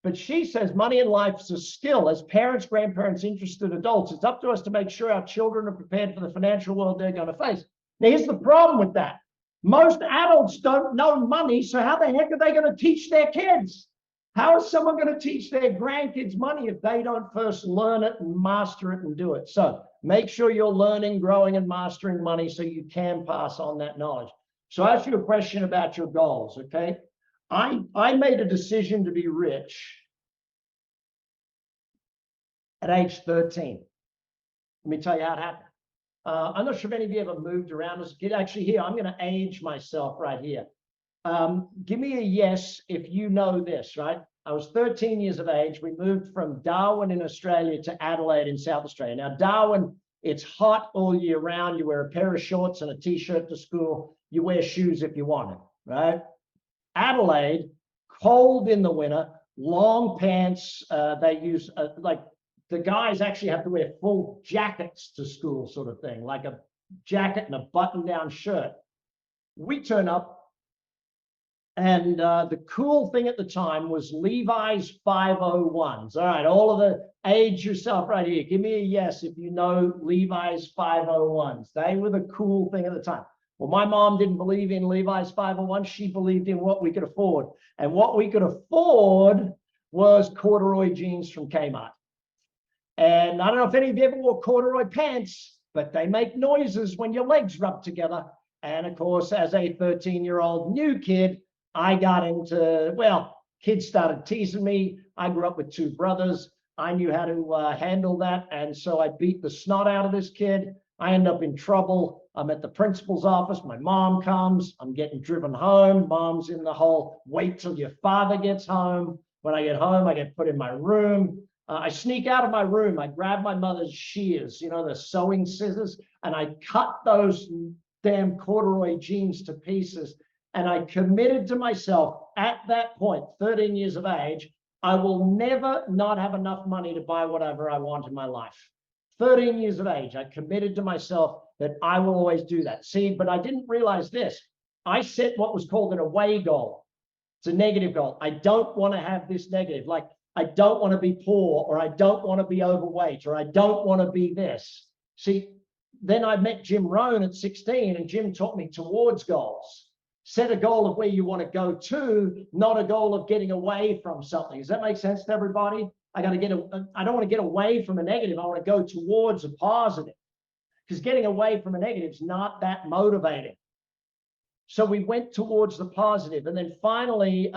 But she says money in life is a skill. As parents, grandparents, interested adults, it's up to us to make sure our children are prepared for the financial world they're going to face. Now, here's the problem with that. Most adults don't know money, so how the heck are they going to teach their kids? How is someone going to teach their grandkids money if they don't first learn it and master it and do it? So make sure you're learning, growing, and mastering money so you can pass on that knowledge. So I ask you a question about your goals, okay? I made a decision to be rich at age 13. Let me tell you how it happened. I'm not sure if any of you ever moved around as a kid. Actually, here, I'm going to age myself right here. Give me a yes if you know this, right? I was 13 years of age. We moved from Darwin in Australia to Adelaide in South Australia. Now, Darwin, it's hot all year round. You wear a pair of shorts and a t-shirt to school. You wear shoes if you want it, right? Adelaide, cold in the winter, long pants. They use like the guys actually have to wear full jackets to school, sort of thing, like a jacket and a button-down shirt. We turn up, and the cool thing at the time was Levi's 501s. All right, all of the age yourself right here. Give me a yes if you know Levi's 501s. They were the cool thing at the time. Well, my mom didn't believe in Levi's 501. She believed in what we could afford. And what we could afford was corduroy jeans from Kmart. And I don't know if any of you ever wore corduroy pants, but they make noises when your legs rub together. And of course, as a 13-year-old new kid, I got into, well, kids started teasing me. I grew up with 2 brothers. I knew how to handle that. And so I beat the snot out of this kid. I end up in trouble. I'm at the principal's office. My mom comes. I'm getting driven home. Mom's in the whole wait till your father gets home. When I get home, I get put in my room. I sneak out of my room. I grab my mother's shears, you know, the sewing scissors, and I cut those damn corduroy jeans to pieces. And I committed to myself at that point, 13 years of age, I will never not have enough money to buy whatever I want in my life. 13 years of age, I committed to myself that I will always do that. See, but I didn't realize this. I set what was called an away goal. It's a negative goal. I don't want to have this negative. Like, I don't want to be poor, or I don't want to be overweight, or I don't want to be this. See, then I met Jim Rohn at 16, and Jim taught me towards goals. Set a goal of where you want to go to, not a goal of getting away from something. Does that make sense to everybody? I don't want to get away from a negative. I want to go towards a positive, because getting away from a negative is not that motivating. So we went towards the positive. And then finally,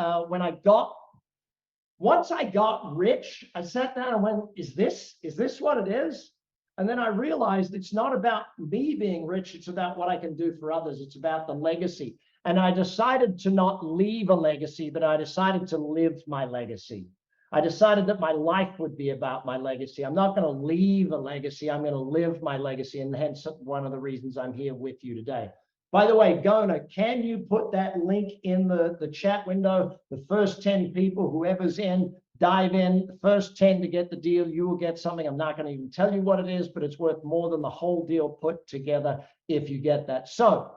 once I got rich, I sat down and went, is this what it is? And then I realized it's not about me being rich. It's about what I can do for others. It's about the legacy. And I decided to not leave a legacy, but I decided to live my legacy. I decided that my life would be about my legacy. I'm not going to leave a legacy. I'm going to live my legacy. And hence one of the reasons I'm here with you today. By the way, Gona, can you put that link in the chat window? The first 10 people, whoever's in, dive in. The first 10 to get the deal, you will get something. I'm not going to even tell you what it is, but it's worth more than the whole deal put together if you get that. So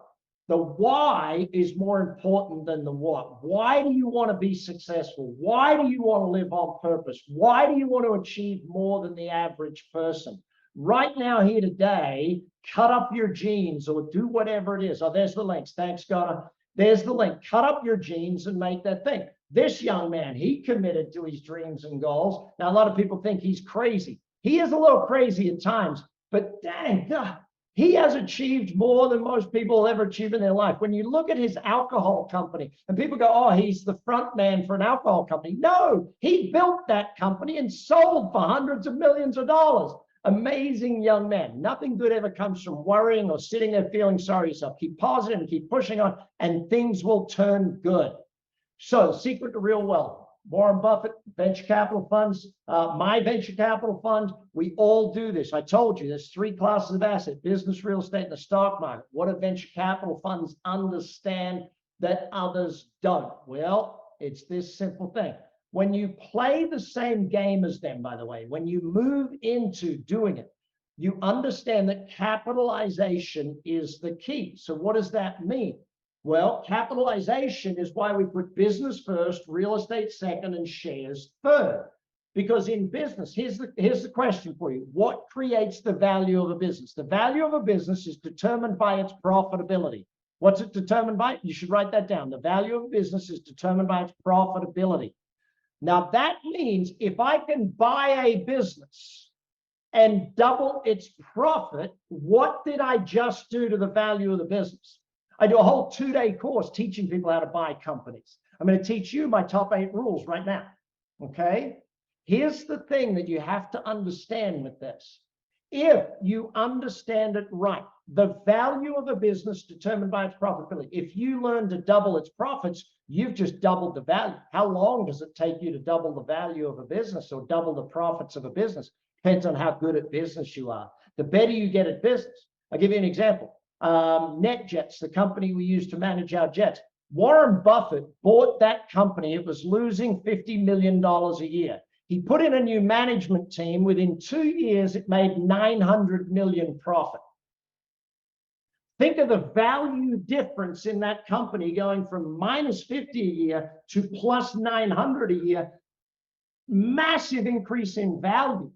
the why is more important than the what. Why do you want to be successful? Why do you want to live on purpose? Why do you want to achieve more than the average person? Right now, here today, cut up your jeans or do whatever it is. Oh, there's the links. Thanks, God. There's the link. Cut up your jeans and make that thing. This young man, he committed to his dreams and goals. Now, a lot of people think he's crazy. He is a little crazy at times, but dang, God, he has achieved more than most people will ever achieve in their life. When you look at his alcohol company and people go, oh, he's the front man for an alcohol company. No, he built that company and sold for hundreds of millions of dollars. Amazing young man. Nothing good ever comes from worrying or sitting there feeling sorry yourself. Keep positive and keep pushing on and things will turn good. So, secret to real wealth. Warren Buffett, venture capital funds, my venture capital fund, we all do this. I told you there's 3 classes of asset: business, real estate, and the stock market. What do venture capital funds understand that others don't? Well, it's this simple thing. When you play the same game as them, by the way, when you move into doing it, you understand that capitalization is the key. So what does that mean? Well, capitalization is why we put business first, real estate second, and shares third. Because in business, here's the question for you. What creates the value of a business? The value of a business is determined by its profitability. What's it determined by? You should write that down. The value of a business is determined by its profitability. Now, that means if I can buy a business and double its profit, what did I just do to the value of the business? I do a whole 2-day course teaching people how to buy companies. I'm going to teach you my top 8 rules right now. Okay? Here's the thing that you have to understand with this. If you understand it right, the value of a business determined by its profitability. If you learn to double its profits, you've just doubled the value. How long does it take you to double the value of a business or double the profits of a business? Depends on how good at business you are. The better you get at business. I'll give you an example. NetJets, the company we use to manage our jets. Warren Buffett bought that company. It was losing $50 million a year. He put in a new management team. Within 2 years, it made $900 million profit. Think of the value difference in that company going from minus 50 a year to plus 900 a year. Massive increase in value.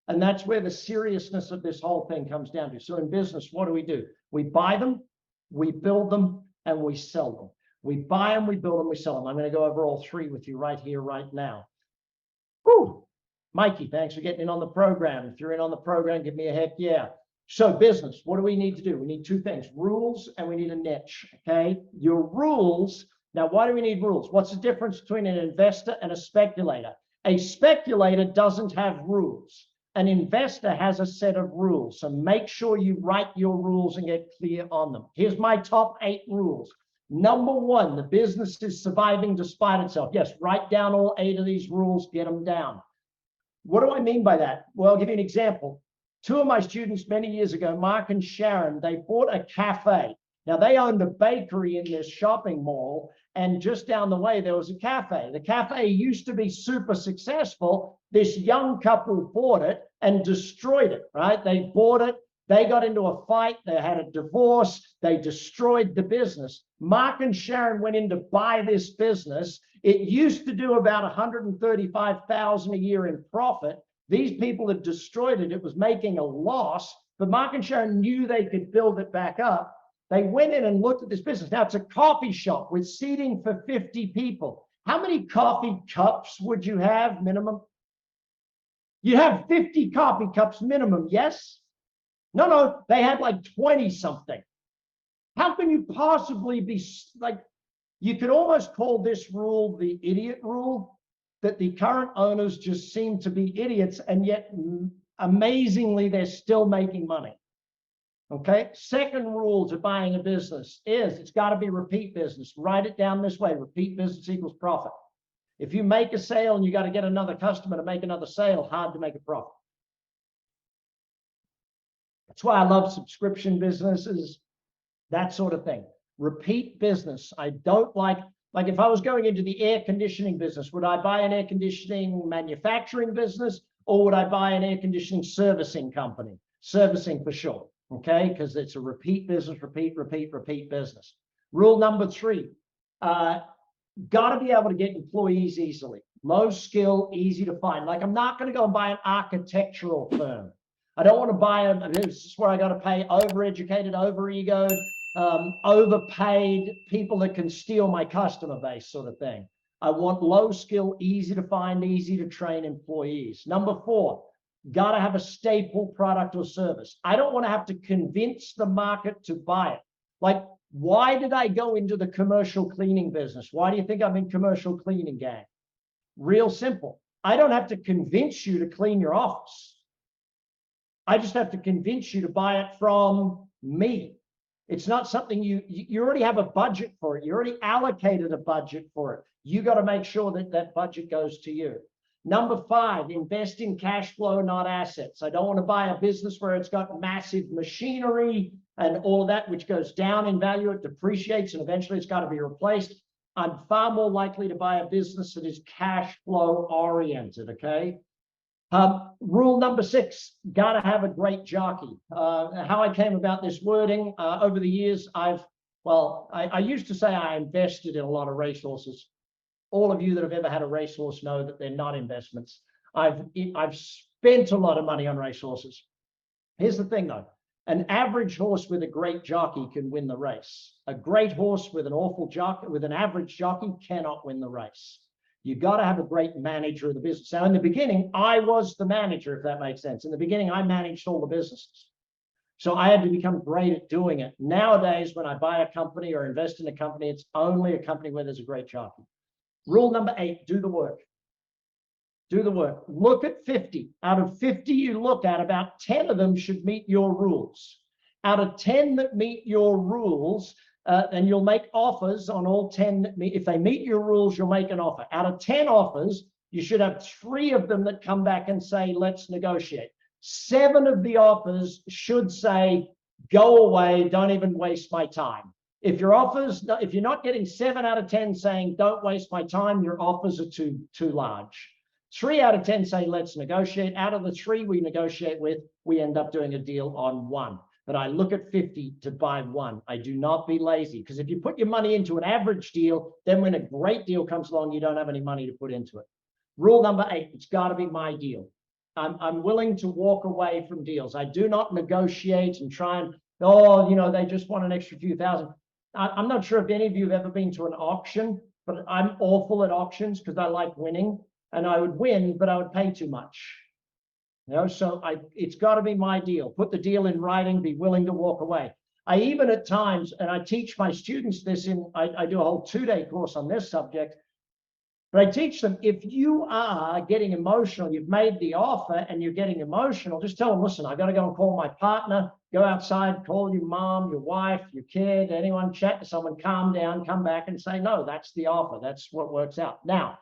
And that's where the seriousness of this whole thing comes down to. So in business, what do? We buy them, we build them, and we sell them. We buy them, we build them, we sell them. I'm going to go over all 3 with you right here, right now. Whew. Mikey, thanks for getting in on the program. If you're in on the program, give me a heck yeah. So business, what do we need to do? We need 2 things, rules and we need a niche, okay? Your rules, now why do we need rules? What's the difference between an investor and a speculator? A speculator doesn't have rules. An investor has a set of rules. So make sure you write your rules and get clear on them. Here's my top 8 rules. Number 1, the business is surviving despite itself. Yes, write down all 8 of these rules, get them down. What do I mean by that? Well, I'll give you an example. 2 of my students many years ago, Mark and Sharon, they bought a cafe. Now, they owned a bakery in this shopping mall, and just down the way, there was a cafe. The cafe used to be super successful. This young couple bought it and destroyed it, right? They bought it. They got into a fight. They had a divorce. They destroyed the business. Mark and Sharon went in to buy this business. It used to do about $135,000 a year in profit. These people had destroyed it. It was making a loss, but Mark and Sharon knew they could build it back up. They went in and looked at this business. Now, it's a coffee shop with seating for 50 people. How many coffee cups would you have minimum? You have 50 coffee cups minimum, yes? No, they had like 20 something. How can you possibly be like, you could almost call this rule the idiot rule, that the current owners just seem to be idiots, and yet amazingly, they're still making money. Okay. Second rule to buying a business is it's got to be repeat business. Write it down this way. Repeat business equals profit. If you make a sale and you got to get another customer to make another sale, hard to make a profit. That's why I love subscription businesses, that sort of thing. Repeat business. I don't like if I was going into the air conditioning business, would I buy an air conditioning manufacturing business, or would I buy an air conditioning servicing company? Servicing for sure, okay? Because it's a repeat business, repeat business. Rule number 3, got to be able to get employees easily. Low skill, easy to find. Like, I'm not going to go and buy an architectural firm. I don't want to buy this is where I got to pay overeducated, overegoed, overpaid people that can steal my customer base, sort of thing. I want low skill, easy to find, easy to train employees. Number 4, got to have a staple product or service. I don't want to have to convince the market to buy it. Like, why did I go into the commercial cleaning business? Why do you think I'm in commercial cleaning, gang? Real simple. I don't have to convince you to clean your office. I just have to convince you to buy it from me. It's not something you already have a budget for it. You already allocated a budget for it. You got to make sure that that budget goes to you. Number 5, invest in cash flow, not assets. I don't want to buy a business where it's got massive machinery and all of that, which goes down in value, it depreciates, and eventually it's got to be replaced. I'm far more likely to buy a business that is cash flow oriented, okay? Rule number 6, got to have a great jockey. How I came about this wording, over the years, I used to say I invested in a lot of racehorses. All of you that have ever had a racehorse know that they're not investments. I've spent a lot of money on racehorses. Here's the thing though, an average horse with a great jockey can win the race. A great horse with an awful jockey, with an average jockey, cannot win the race. You got to have a great manager of the business. Now, in the beginning, I was the manager, if that makes sense. In the beginning, I managed all the businesses. So I had to become great at doing it. Nowadays, when I buy a company or invest in a company, it's only a company where there's a great jockey. Rule number 8, do the work. Do the work. Look at 50. Out of 50 you look at, about 10 of them should meet your rules. Out of 10 that meet your rules, and you'll make offers on all 10 that meet. If they meet your rules, you'll make an offer. Out of 10 offers, you should have 3 of them that come back and say, let's negotiate. 7 of the offers should say, go away, don't even waste my time. If your offers, if you're not getting 7 out of 10 saying, don't waste my time, your offers are too large. 3 out of 10 say, let's negotiate. Out of the 3 we negotiate with, we end up doing a deal on 1. But I look at 50 to buy 1. I do not be lazy, because if you put your money into an average deal, then when a great deal comes along, you don't have any money to put into it. Rule number 8, it's got to be my deal. I'm willing to walk away from deals. I do not negotiate and try and, they just want an extra few thousand. I'm not sure if any of you have ever been to an auction, but I'm awful at auctions because I like winning, and I would win, but I would pay too much. So it's got to be my deal. Put the deal in writing, be willing to walk away. I even at times, and I teach my students this I do a whole 2-day course on this subject, but I teach them, if you are getting emotional, you've made the offer and you're getting emotional, just tell them, listen, I got to go and call my partner, go outside, call your mom, your wife, your kid, anyone, chat to someone, calm down, come back and say, no, that's the offer. That's what works out. Now,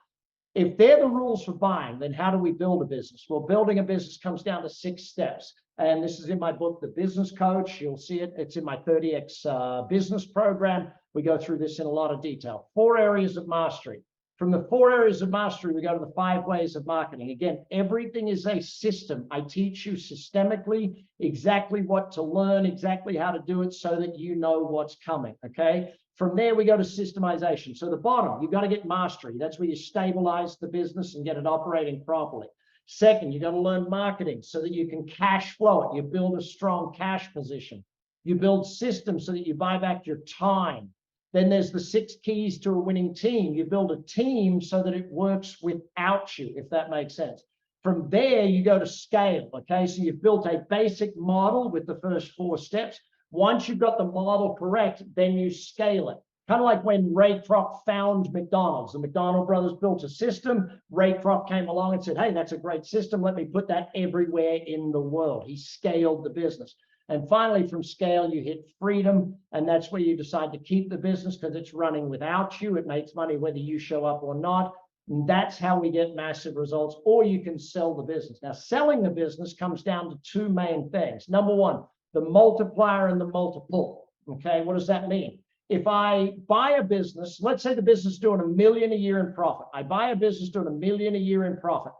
if they're the rules for buying, then how do we build a business? Well, building a business comes down to 6 steps. And this is in my book, The Business Coach. You'll see it. It's in my 30X business program. We go through this in a lot of detail. 4 areas of mastery. From the 4 areas of mastery, we go to the 5 ways of marketing. Again, everything is a system. I teach you systemically exactly what to learn, exactly how to do it so that you know what's coming, okay? From there, we go to systemization. So the bottom, you've got to get mastery. That's where you stabilize the business and get it operating properly. Second, you got to learn marketing so that you can cash flow it. You build a strong cash position. You build systems so that you buy back your time. Then there's the 6 keys to a winning team. You build a team so that it works without you, if that makes sense. From there, you go to scale, okay? So you've built a basic model with the first 4 steps. Once you've got the model correct, then you scale it. Kind of like when Ray Kroc found McDonald's. The McDonald brothers built a system. Ray Kroc came along and said, hey, that's a great system. Let me put that everywhere in the world. He scaled the business. And finally, from scale, you hit freedom. And that's where you decide to keep the business because it's running without you. It makes money whether you show up or not. And that's how we get massive results, or you can sell the business. Now, selling the business comes down to two main things. Number one, the multiplier and the multiple. Okay, what does that mean? If I buy a business, let's say the business is doing $1 million a year in profit. I buy a business doing $1 million a year in profit.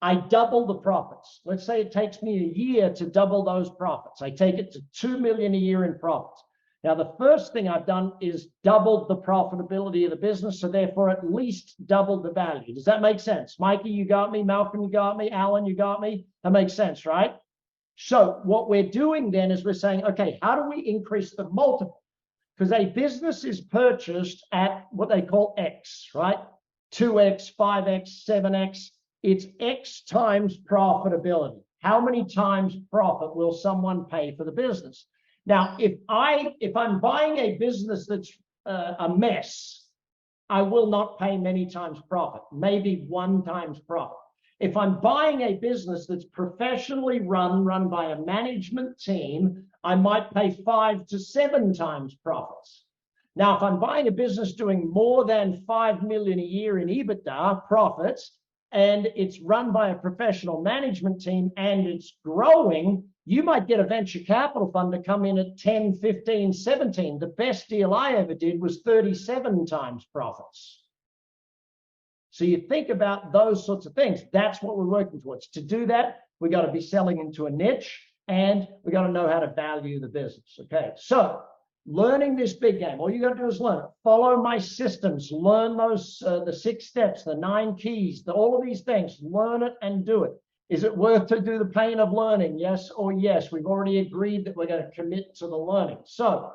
I double the profits. Let's say it takes me a year to double those profits. I take it to $2 million a year in profits. Now, the first thing I've done is doubled the profitability of the business, so therefore at least doubled the value. Does that make sense? Mikey, you got me. Malcolm, you got me. Alan, you got me. That makes sense, right? So what we're doing then is we're saying, okay, how do we increase the multiple? Because a business is purchased at what they call X, right? 2X, 5X, 7X. It's X times profitability. How many times profit will someone pay for the business? Now, if I'm buying a business that's a mess, I will not pay many times profit, maybe 1 times profit. If I'm buying a business that's professionally run by a management team, I might pay 5 to 7 times profits. Now, if I'm buying a business doing more than 5 million a year in EBITDA profits, and it's run by a professional management team and it's growing, you might get a venture capital fund to come in at 10, 15, 17. The best deal I ever did was 37 times profits. So you think about those sorts of things. That's what we're working towards. To do that, we got to be selling into a niche, and we got to know how to value the business. Okay, so learning this big game, all you got to do is learn it. Follow my systems, learn those, the 6 steps, the 9 keys, all of these things. Learn it and do it. Is it worth to do the pain of learning? Yes or yes. We've already agreed that we're going to commit to the learning. So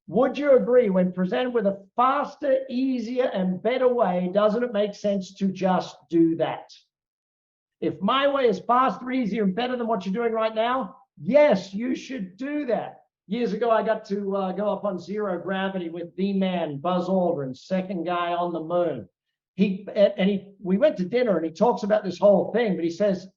would you agree, when presented with a faster, easier, and better way, doesn't it make sense to just do that? If my way is faster, easier, and better than what you're doing right now, yes, you should do that. Years ago, I got to go up on zero gravity with the man, Buzz Aldrin, second guy on the moon. We went to dinner, and he talks about this whole thing, but he says,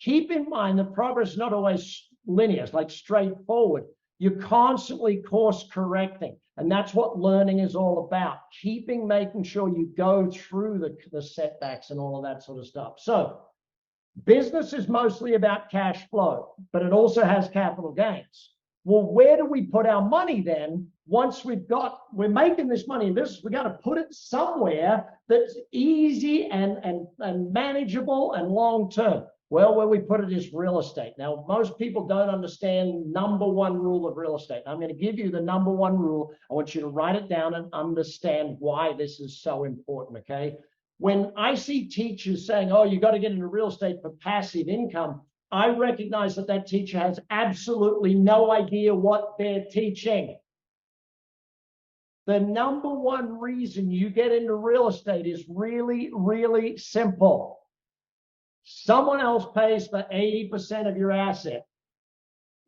keep in mind that progress is not always linear, it's like straightforward. You're constantly course correcting. And that's what learning is all about. Making sure you go through the setbacks and all of that sort of stuff. So business is mostly about cash flow, but it also has capital gains. Well, where do we put our money then? Once we're making this money in business, we got to put it somewhere that's easy and manageable and long-term. Well, where we put it is real estate. Now, most people don't understand number 1 rule of real estate. I'm going to give you the number 1 rule. I want you to write it down and understand why this is so important, okay? When I see teachers saying, oh, you got to get into real estate for passive income, I recognize that teacher has absolutely no idea what they're teaching. The number 1 reason you get into real estate is really, really simple. Someone else pays for 80% of your asset.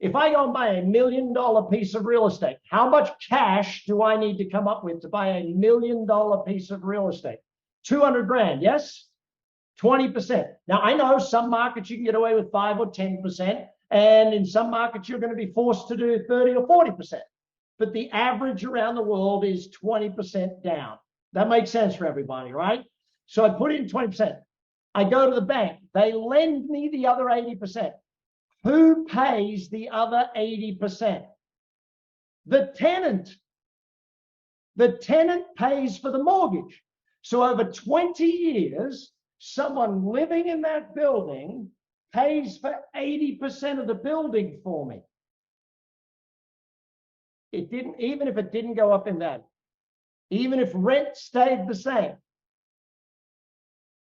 If I go and buy $1 million piece of real estate, how much cash do I need to come up with to buy $1 million piece of real estate? 200 grand, yes? 20%. Now, I know some markets you can get away with 5 or 10%, and in some markets you're going to be forced to do 30 or 40%. But the average around the world is 20% down. That makes sense for everybody, right? So I put in 20%. I go to the bank. They lend me the other 80%. Who pays the other 80%? The tenant. The tenant pays for the mortgage. So over 20 years, someone living in that building pays for 80% of the building for me. It didn't, even if it didn't go up in value, even if rent stayed the same.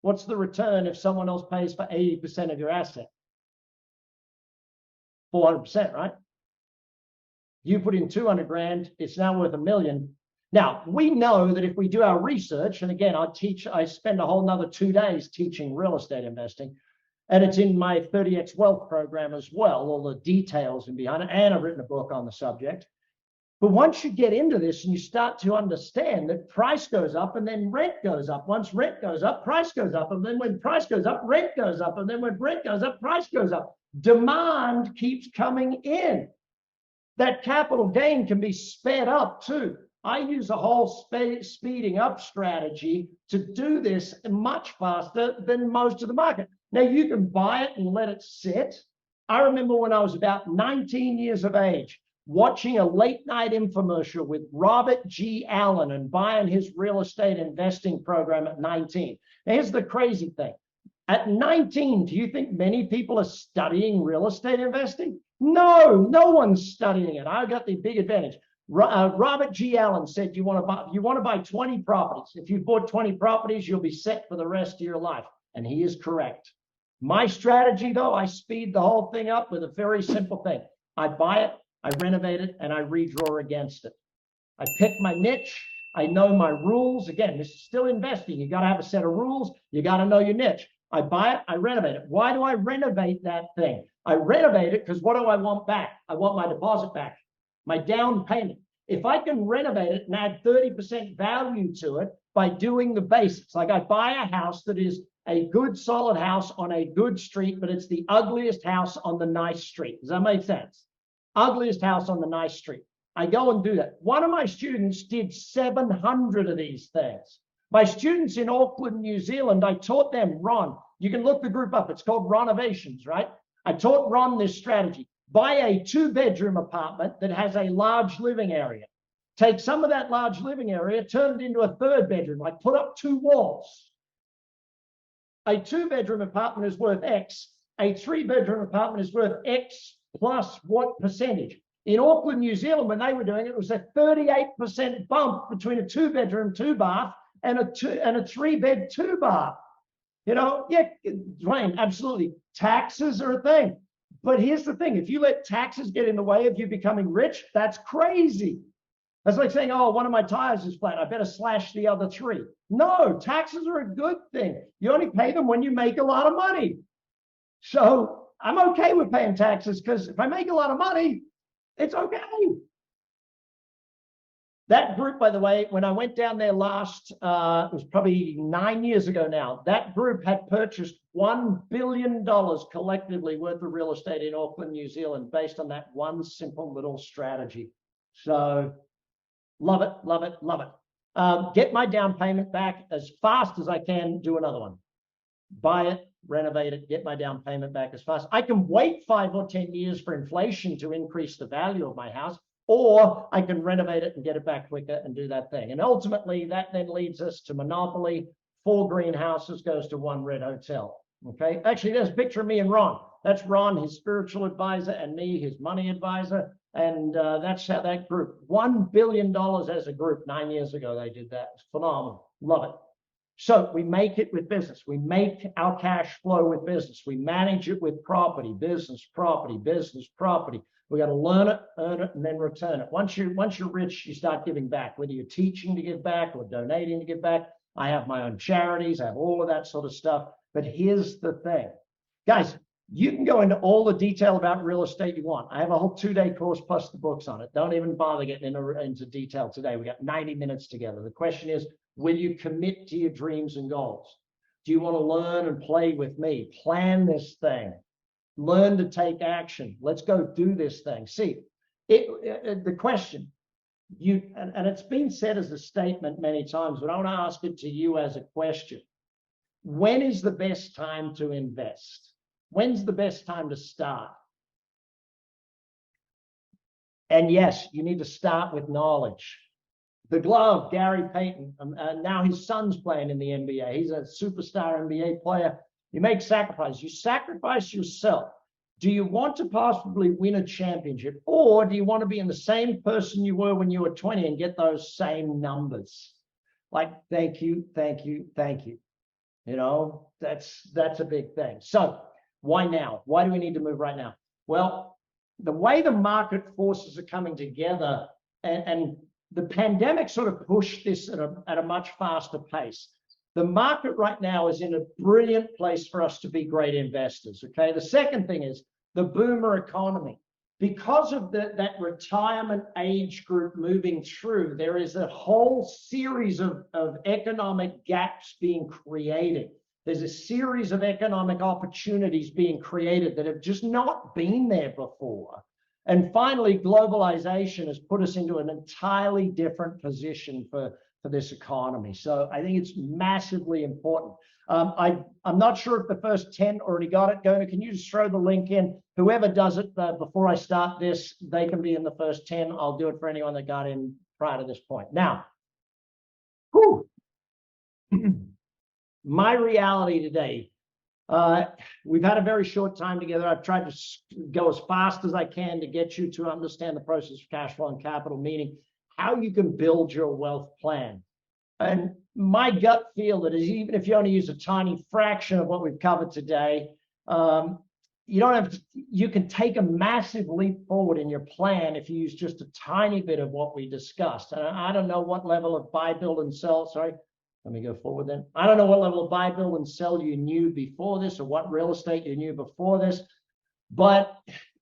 What's the return if someone else pays for 80% of your asset? 400%, right? You put in 200 grand, it's now worth $1 million. Now, we know that if we do our research, and again, I spend a whole nother 2 days teaching real estate investing, and it's in my 30X Wealth program as well, all the details and behind it, and I've written a book on the subject. But once you get into this and you start to understand that price goes up and then rent goes up. Once rent goes up, price goes up. And then when price goes up, rent goes up. And then when rent goes up, price goes up. Demand keeps coming in. That capital gain can be sped up too. I use a whole speeding up strategy to do this much faster than most of the market. Now, you can buy it and let it sit. I remember when I was about 19 years of age, watching a late night infomercial with Robert G. Allen and buying his real estate investing program at 19. Now, here's the crazy thing. At 19, do you think many people are studying real estate investing? No, no one's studying it. I got the big advantage. Robert G. Allen said you want to buy 20 properties. If you bought 20 properties, you'll be set for the rest of your life. And he is correct. My strategy, though, I speed the whole thing up with a very simple thing. I buy it, I renovate it, and I redraw against it. I pick my niche. I know my rules. Again, this is still investing. You got to have a set of rules. You got to know your niche. I buy it, I renovate it. Why do I renovate that thing? I renovate it because what do I want back? I want my deposit back, my down payment. If I can renovate it and add 30% value to it by doing the basics, like I buy a house that is a good solid house on a good street, but it's the ugliest house on the nice street. Does that make sense? Ugliest house on the nice street. I go and do that. One of my students did 700 of these things. My students in Auckland, New Zealand, I taught them, Ron, you can look the group up. It's called Renovations, right? I taught Ron this strategy. Buy a 2-bedroom apartment that has a large living area. Take some of that large living area, turn it into a 3rd bedroom, like put up 2 walls. A 2-bedroom apartment is worth X. A 3-bedroom apartment is worth X plus what percentage? In Auckland, New Zealand, when they were doing it, it was a 38% bump between a 2-bedroom, 2-bath and a 3-bed, 2-bath. You know, yeah, Dwayne, absolutely. Taxes are a thing. But here's the thing. If you let taxes get in the way of you becoming rich, that's crazy. That's like saying, oh, one of my tires is flat. I better slash the other 3. No, taxes are a good thing. You only pay them when you make a lot of money. So I'm okay with paying taxes because if I make a lot of money, it's okay. That group, by the way, when I went down there last, it was probably 9 years ago now, that group had purchased $1 billion collectively worth of real estate in Auckland, New Zealand, based on that one simple little strategy. So love it, love it, love it. Get my down payment back as fast as I can, do another one. Buy it, renovate it, get my down payment back as fast. I can wait 5 or 10 years for inflation to increase the value of my house, or I can renovate it and get it back quicker and do that thing. And ultimately, that then leads us to monopoly. 4 greenhouses goes to 1 red hotel. Okay. Actually, there's a picture of me and Ron. That's Ron, his spiritual advisor, and me, his money advisor. And that's how that group, $1 billion as a group 9 years ago, they did that. It's phenomenal. Love it. So we make it with business. We make our cash flow with business. We manage it with property, business, property, business, property. We got to learn it, earn it, and then return it. Once you're rich, you start giving back, whether you're teaching to give back or donating to give back. I have my own charities. I have all of that sort of stuff. But here's the thing. Guys, you can go into all the detail about real estate you want. I have a whole 2-day course plus the books on it. Don't even bother getting into detail today. We got 90 minutes together. The question is, will you commit to your dreams and goals? Do you want to learn and play with me? Plan this thing. Learn to take action. Let's go do this thing. See, the question, and it's been said as a statement many times, but I want to ask it to you as a question. When is the best time to invest? When's the best time to start? And yes, you need to start with knowledge. The glove, Gary Payton, now his son's playing in the NBA. He's a superstar NBA player. You make sacrifices. You sacrifice yourself. Do you want to possibly win a championship, or do you want to be in the same person you were when you were 20 and get those same numbers? Like, thank you, thank you, thank you. You know, that's a big thing. So why now? Why do we need to move right now? Well, the way the market forces are coming together, and the pandemic sort of pushed this at a much faster pace. The market right now is in a brilliant place for us to be great investors, okay? The second thing is the boomer economy. Because of that retirement age group moving through, there is a whole series of economic gaps being created. There's a series of economic opportunities being created that have just not been there before. And finally, globalization has put us into an entirely different position for this economy. So I think it's massively important. I'm not sure if the first 10 already got it. Gona, can you just throw the link in? Whoever does it before I start this, they can be in the first 10. I'll do it for anyone that got in prior to this point. Now, my reality today, we've had a very short time together. I've tried to go as fast as I can to get you to understand the process of cash flow and capital, meaning how you can build your wealth plan. And my gut feel that is, even if you only use a tiny fraction of what we've covered today, you don't have to, you can take a massive leap forward in your plan if you use just a tiny bit of what we discussed. And I don't know what level of buy, build, and sell, sorry, let me go forward then. I don't know what level of buy, build, and sell you knew before this, or what real estate you knew before this, but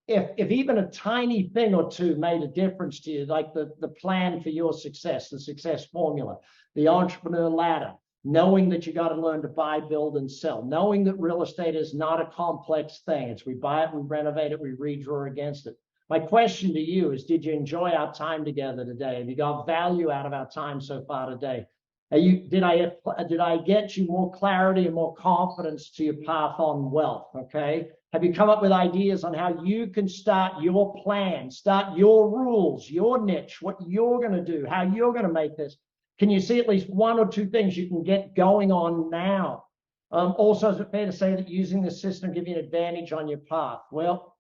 if even a tiny thing or two made a difference to you, like the plan for your success, the success formula, the entrepreneur ladder, knowing that you got to learn to buy, build, and sell, knowing that real estate is not a complex thing. It's we buy it, we renovate it, we redraw against it. My question to you is, did you enjoy our time together today? Have you got value out of our time so far today? Did I get you more clarity and more confidence to your path on wealth? Okay. Have you come up with ideas on how you can start your plan, start your rules, your niche, what you're going to do, how you're going to make this? Can you see at least one or two things you can get going on now? Also, is it fair to say that using this system give you an advantage on your path? Well,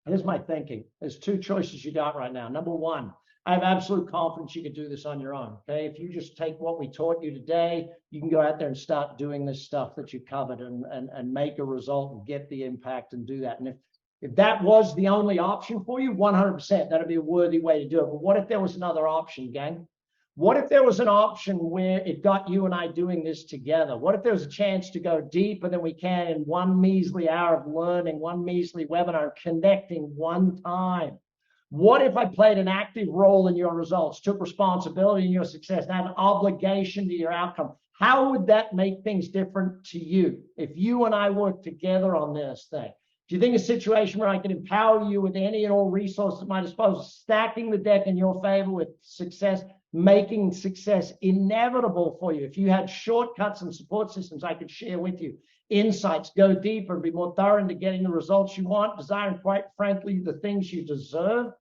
here's my thinking. There's two choices you got right now. Number one, I have absolute confidence you can do this on your own. Okay. If you just take what we taught you today, you can go out there and start doing this stuff that you covered and make a result and get the impact and do that. And if that was the only option for you, 100%, that'd be a worthy way to do it. But what if there was another option, gang? What if there was an option where it got you and I doing this together? What if there was a chance to go deeper than we can in one measly hour of learning, one measly webinar, connecting one time? What if I played an active role in your results, took responsibility in your success, and had an obligation to your outcome? How would that make things different to you if you and I work together on this thing? Do you think a situation where I can empower you with any and all resources at my disposal, stacking the deck in your favor with success, making success inevitable for you? If you had shortcuts and support systems I could share with you, insights, go deeper, be more thorough into getting the results you want, desire, and quite frankly, the things you deserve.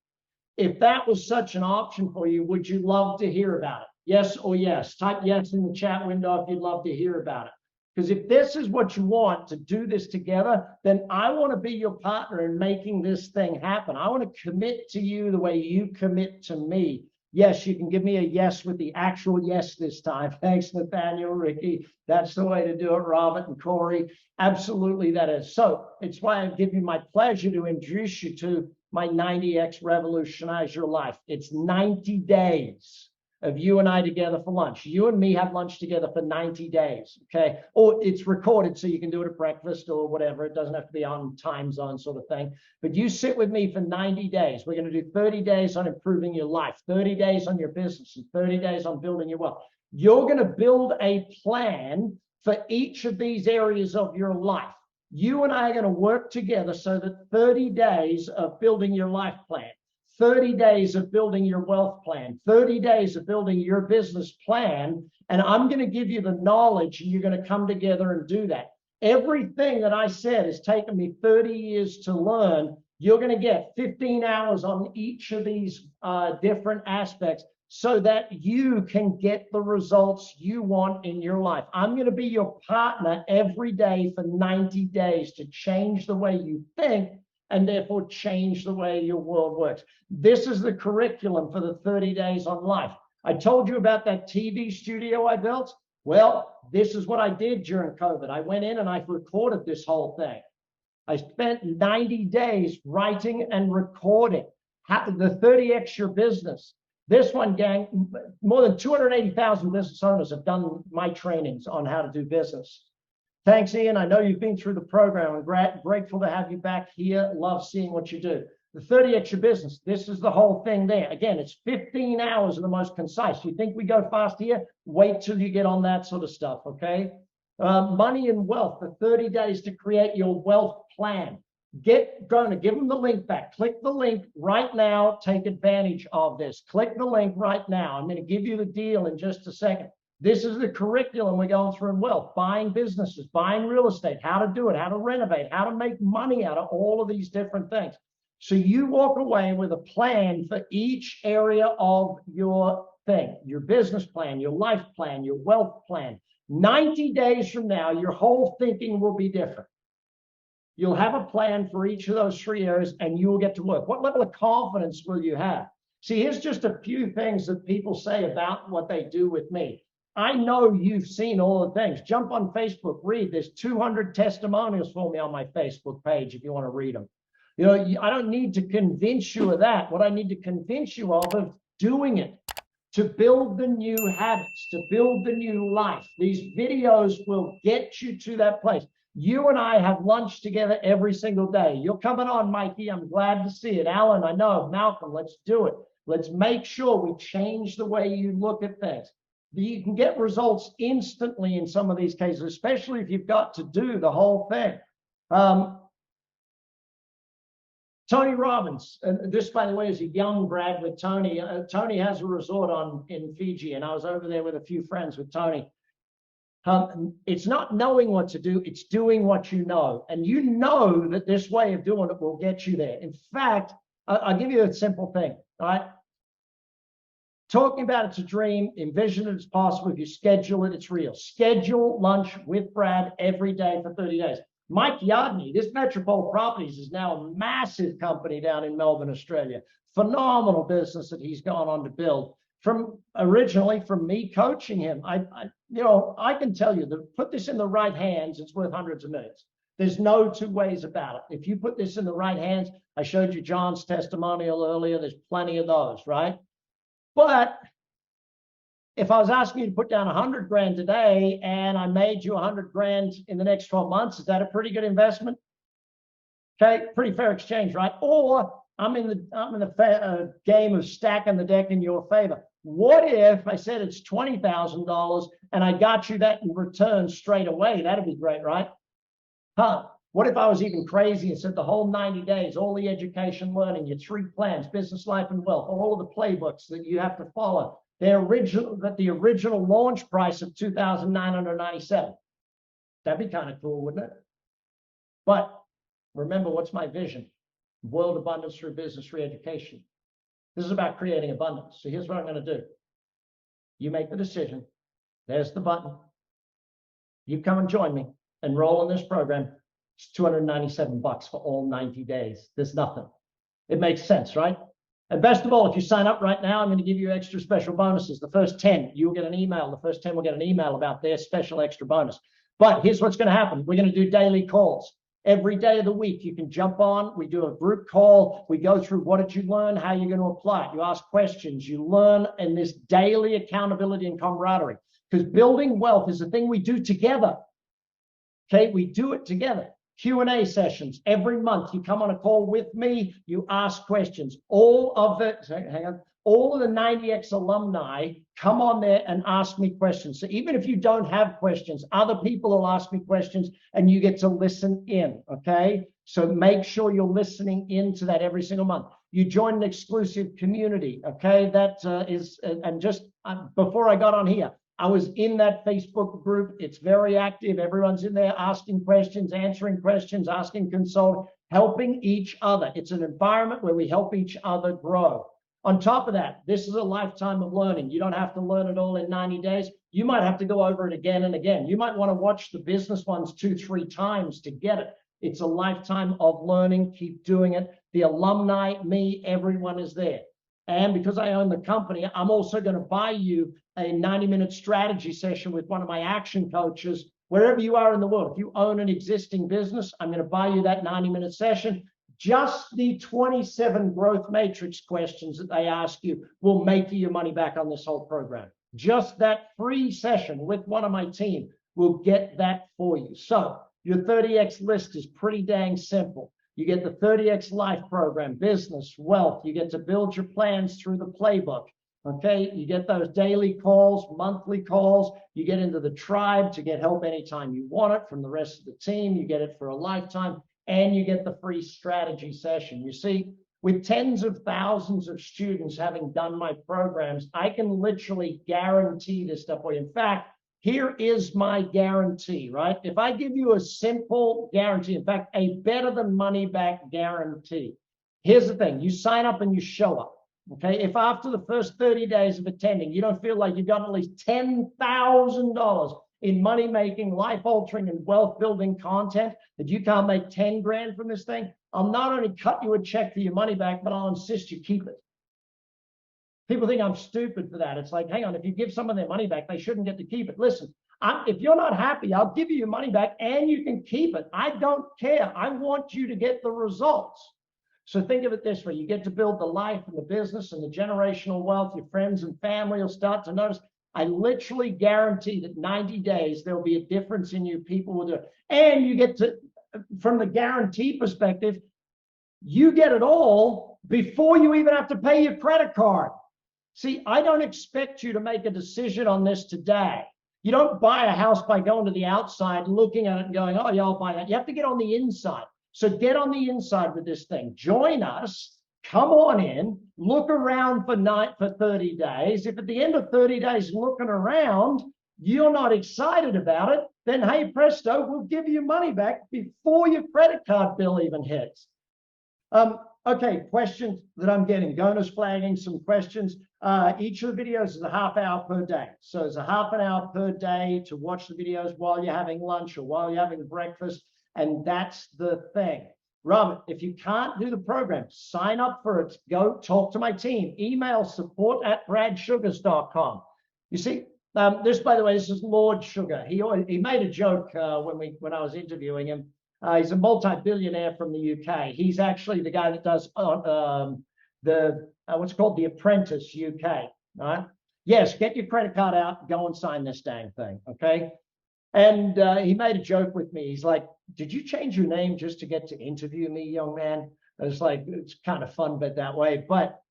If that was such an option for you, would you love to hear about it? Yes or yes. Type yes in the chat window if you'd love to hear about it. Because if this is what you want, to do this together, then I want to be your partner in making this thing happen. I want to commit to you the way you commit to me. Yes, you can give me a yes with the actual yes this time. Thanks, Nathaniel, Ricky. That's the way to do it, Robert and Corey. Absolutely, that is. So it's why I give you my pleasure to introduce you to my 90X Revolutionize Your Life. It's 90 days of you and I together for lunch. You and me have lunch together for 90 days, okay? Or it's recorded so you can do it at breakfast or whatever. It doesn't have to be on time zone sort of thing. But you sit with me for 90 days. We're going to do 30 days on improving your life, 30 days on your business, and 30 days on building your wealth. You're going to build a plan for each of these areas of your life. You and I are going to work together so that 30 days of building your life plan, 30 days of building your wealth plan, 30 days of building your business plan, and I'm going to give you the knowledge and you're going to come together and do that. Everything that I said has taken me 30 years to learn. You're going to get 15 hours on each of these different aspects so that you can get the results you want in your life. I'm going to be your partner every day for 90 days to change the way you think and therefore change the way your world works. This is the curriculum for the 30 days on life. I told you about that TV studio I built. Well, this is what I did during COVID. I went in and I recorded this whole thing. I spent 90 days writing and recording the 30X Your Business. This one, gang, more than 280,000 business owners have done my trainings on how to do business. Thanks, Ian. I know you've been through the program. I'm grateful to have you back here. Love seeing what you do. The 30X Your Business, this is the whole thing there. Again, it's 15 hours of the most concise. You think we go fast here? Wait till you get on that sort of stuff, okay? Money and wealth, the 30 days to create your wealth plan. Going to give them the link back. Click the link right now. Take advantage of this. Click the link right now. I'm going to give you the deal in just a second. This is the curriculum we're going through in wealth, buying businesses, buying real estate, how to do it, how to renovate, how to make money out of all of these different things. So you walk away with a plan for each area of your thing, your business plan, your life plan, your wealth plan. 90 days from now, your whole thinking will be different. You'll have a plan for each of those 3 areas and you will get to work. What level of confidence will you have? See, here's just a few things that people say about what they do with me. I know you've seen all the things. Jump on Facebook, read. There's 200 testimonials for me on my Facebook page if you want to read them. You know, I don't need to convince you of that. What I need to convince you of is doing it, to build the new habits, to build the new life. These videos will get you to that place. You and I have lunch together every single day. You're coming on, Mikey. I'm glad to see it. Alan, I know. Malcolm, let's do it. Let's make sure we change the way you look at things. You can get results instantly in some of these cases, especially if you've got to do the whole thing. Tony Robbins, and this, by the way, is a young Brad with Tony. Tony has a resort in Fiji, and I was over there with a few friends with Tony. It's not knowing what to do, it's doing what you know. And you know that this way of doing it will get you there. In fact, I'll give you a simple thing, all right? Talking about it's a dream, envision it as possible. If you schedule it, it's real. Schedule lunch with Brad every day for 30 days. Mike Yardney, this Metropole Properties is now a massive company down in Melbourne, Australia. Phenomenal business that he's gone on to build. Originally from me coaching him, I can tell you that put this in the right hands, it's worth hundreds of millions. There's no two ways about it. If you put this in the right hands, I showed you John's testimonial earlier. There's plenty of those, right? But if I was asking you to put down 100 grand today and I made you 100 grand in the next 12 months, is that a pretty good investment? Okay, pretty fair exchange, right? Or I'm in the game of stacking the deck in your favor. What if I said it's $20,000 and I got you that in return straight away? That'd be great, right? What if I was even crazy and said the whole 90 days, all the education, learning, your 3 plans, business, life, and wealth, all of the playbooks that you have to follow, the original launch price of $2,997. That'd be kind of cool, wouldn't it? But remember, what's my vision? World abundance through business re-education. This is about creating abundance. So here's what I'm going to do. You make the decision. There's the button. You come and join me. Enroll in this program. It's $297 for all 90 days. There's nothing. It makes sense, right? And best of all, if you sign up right now, I'm going to give you extra special bonuses. The first 10, you'll get an email. The first 10 will get an email about their special extra bonus. But here's what's going to happen. We're going to do daily calls. Every day of the week, you can jump on. We do a group call. We go through what did you learn, how you're going to apply it. You ask questions. You learn in this daily accountability and camaraderie. Because building wealth is a thing we do together. Okay, we do it together. Q&A sessions every month. You come on a call with me. You ask questions. All of the 90X alumni come on there and ask me questions. So even if you don't have questions, other people will ask me questions and you get to listen in, okay? So make sure you're listening into that every single month. You join an exclusive community, okay? That before I got on here, I was in that Facebook group. It's very active. Everyone's in there asking questions, answering questions, asking consult, helping each other. It's an environment where we help each other grow. On top of that, this is a lifetime of learning. You don't have to learn it all in 90 days. You might have to go over it again and again. You might want to watch the business ones 2-3 times to get it. It's a lifetime of learning. Keep doing it. The alumni, me, everyone is there. And because I own the company, I'm also going to buy you a 90-minute strategy session with one of my action coaches, wherever you are in the world. If you own an existing business, I'm going to buy you that 90-minute session. Just the 27 growth matrix questions that they ask you will make you your money back on this whole program. Just that free session with one of my team will get that for you. So your 30X list is pretty dang simple. You get the 30X life program, business, wealth. You get to build your plans through the playbook. Okay, you get those daily calls, monthly calls. You get into the tribe to get help anytime you want it from the rest of the team. You get it for a lifetime. and you get the free strategy session. You see, with tens of thousands of students having done my programs, I can literally guarantee this stuff for you. In fact, here is my guarantee, right? If I give you a simple guarantee, in fact, a better than money back guarantee, here's the thing. You sign up and you show up, okay? If after the first 30 days of attending, you don't feel like you've got at least $10,000 in money-making, life-altering, and wealth-building content, that you can't make 10 grand from this thing, I'll not only cut you a check for your money back, but I'll insist you keep it. People think I'm stupid for that. It's like, hang on, if you give someone their money back, they shouldn't get to keep it. Listen, if you're not happy, I'll give you your money back and you can keep it. I don't care. I want you to get the results. So think of it this way. You get to build the life and the business and the generational wealth. Your friends and family will start to notice. I literally guarantee that 90 days, there'll be a difference in you. People will do it. And you get to, from the guarantee perspective, you get it all before you even have to pay your credit card. See, I don't expect you to make a decision on this today. You don't buy a house by going to the outside, looking at it and going, oh, yeah, I'll buy that. You have to get on the inside. So get on the inside with this thing. Join us. Come on in. Look around for 30 days. If at the end of 30 days looking around, you're not excited about it, then hey, presto, we'll give you money back before your credit card bill even hits. Okay, questions that I'm getting. Gona's flagging some questions. Each of the videos is a half hour per day. So it's a half an hour per day to watch the videos while you're having lunch or while you're having breakfast. And that's the thing. Robert, if you can't do the program, sign up for it. Go talk to my team. Email support@bradsugars.com. You see, this, by the way, this is Lord Sugar. He made a joke when I was interviewing him. He's a multi-billionaire from the UK. He's actually the guy that does what's called The Apprentice UK. Right? Yes, get your credit card out, go and sign this dang thing, okay? And he made a joke with me. He's like, did you change your name just to get to interview me, young man? And it's like, it's kind of fun, but that way. But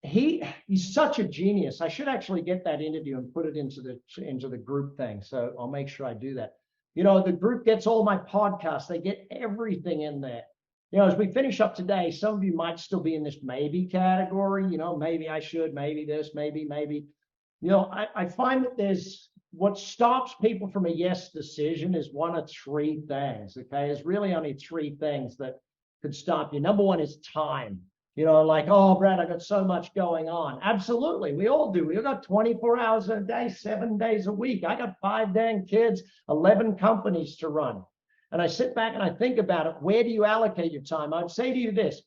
he's such a genius. I should actually get that interview and put it into the group thing. So I'll make sure I do that. You know, the group gets all my podcasts. They get everything in there. You know, as we finish up today, some of you might still be in this maybe category. You know, maybe I should, maybe this, maybe. You know, I find that there's what stops people from a yes decision is one of three things, okay? There's really only three things that could stop you. Number one is time. You know, like, oh, Brad, I got so much going on. Absolutely. We all do. We've got 24 hours a day, 7 days a week. I got 5 dang kids, 11 companies to run. And I sit back and I think about it. Where do you allocate your time? I'd say to you this.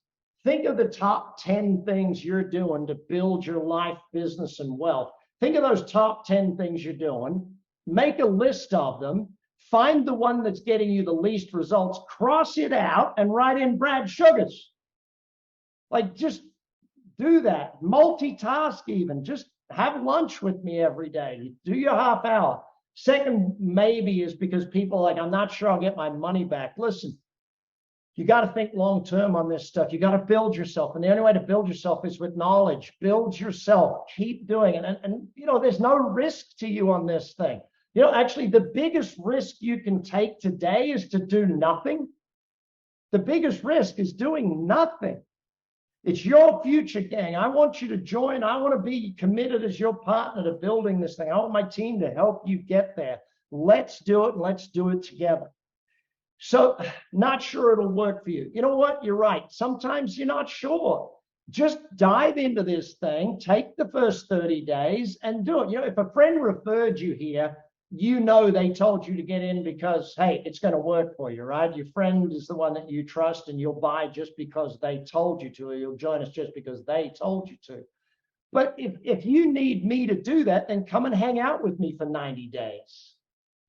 Think of the top 10 things you're doing to build your life, business, and wealth. Think of those top 10 things you're doing. Make a list of them. Find the one that's getting you the least results. Cross it out and write in Brad Sugars. Like, just do that. Multitask even. Just have lunch with me every day. Do your half hour. Second, maybe is because people are like, I'm not sure I'll get my money back. Listen, you got to think long term on this stuff. You got to build yourself. And the only way to build yourself is with knowledge. Build yourself. Keep doing it. And you know, there's no risk to you on this thing. You know, actually, the biggest risk you can take today is to do nothing. The biggest risk is doing nothing. It's your future, gang. I want you to join. I want to be committed as your partner to building this thing. I want my team to help you get there. Let's do it, and let's do it together. So, not sure it'll work for you. You know what? You're right. Sometimes you're not sure. Just dive into this thing. Take the first 30 days and do it. You know, if a friend referred you here, you know they told you to get in because, hey, it's going to work for you, right? Your friend is the one that you trust, and you'll buy just because they told you to, or you'll join us just because they told you to. But if you need me to do that, then come and hang out with me for 90 days.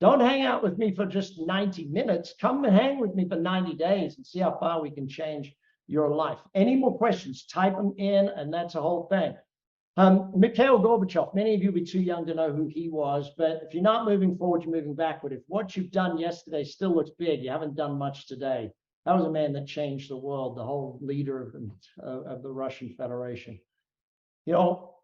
Don't hang out with me for just 90 minutes. Come and hang with me for 90 days and see how far we can change your life. Any more questions? Type them in, and that's the whole thing. Mikhail Gorbachev, many of you will be too young to know who he was, but if you're not moving forward, you're moving backward. If what you've done yesterday still looks big, you haven't done much today. That was a man that changed the world, the whole leader of the Russian Federation. You know,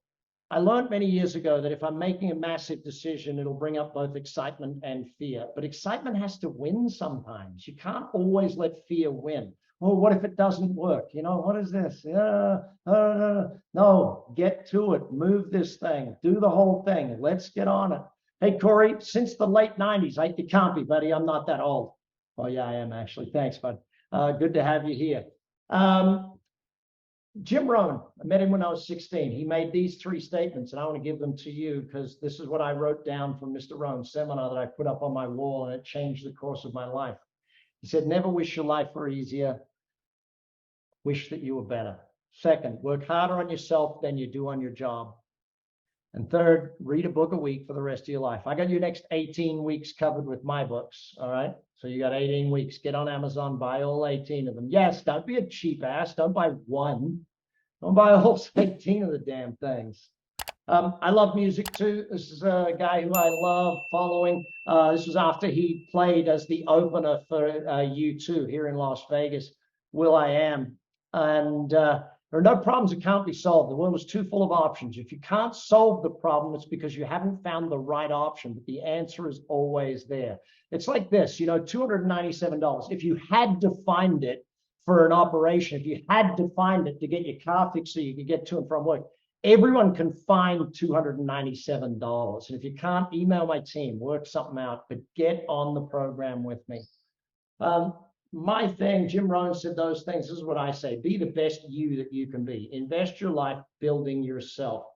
I learned many years ago that if I'm making a massive decision, it'll bring up both excitement and fear. But excitement has to win sometimes. You can't always let fear win. Well, what if it doesn't work? You know, what is this? No, get to it. Move this thing. Do the whole thing. Let's get on it. Hey, Corey, since the late 90s, you can't be, buddy. I'm not that old. Oh, yeah, I am actually. Thanks, bud. Good to have you here. Jim Rohn, I met him when I was 16. He made these 3 statements, and I want to give them to you because this is what I wrote down from Mr. Rohn's seminar that I put up on my wall, and it changed the course of my life. He said, never wish your life were easier. Wish that you were better. Second, work harder on yourself than you do on your job. And third, read a book a week for the rest of your life. I got your next 18 weeks covered with my books, all right? So you got 18 weeks. Get on Amazon, buy all 18 of them. Yes, don't be a cheap ass. Don't buy one. Don't buy all 18 of the damn things. I love music too. This is a guy who I love following. This was after he played as the opener for U2 here in Las Vegas, will.i.am. And there are no problems that can't be solved. The world is too full of options. If you can't solve the problem, it's because you haven't found the right option, but the answer is always there. It's like this, you know, $297. If you had to find it for an operation, if you had to find it to get your car fixed so you could get to and from work, everyone can find $297. And if you can't, email my team, work something out, but get on the program with me. My thing, Jim Rohn said those things. This is what I say. Be the best you that you can be. Invest your life building yourself.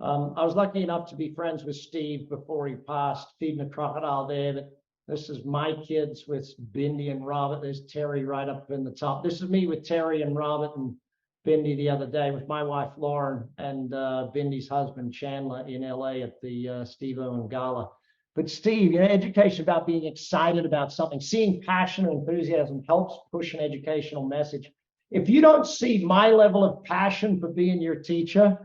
I was lucky enough to be friends with Steve before he passed, feeding a crocodile there. But this is my kids with Bindi and Robert. There's Terry right up in the top. This is me with Terry and Robert and Bindi the other day with my wife, Lauren, and Bindi's husband, Chandler, in LA at the Steve Irwin Gala. But Steve, you know, education about being excited about something, seeing passion and enthusiasm helps push an educational message. If you don't see my level of passion for being your teacher,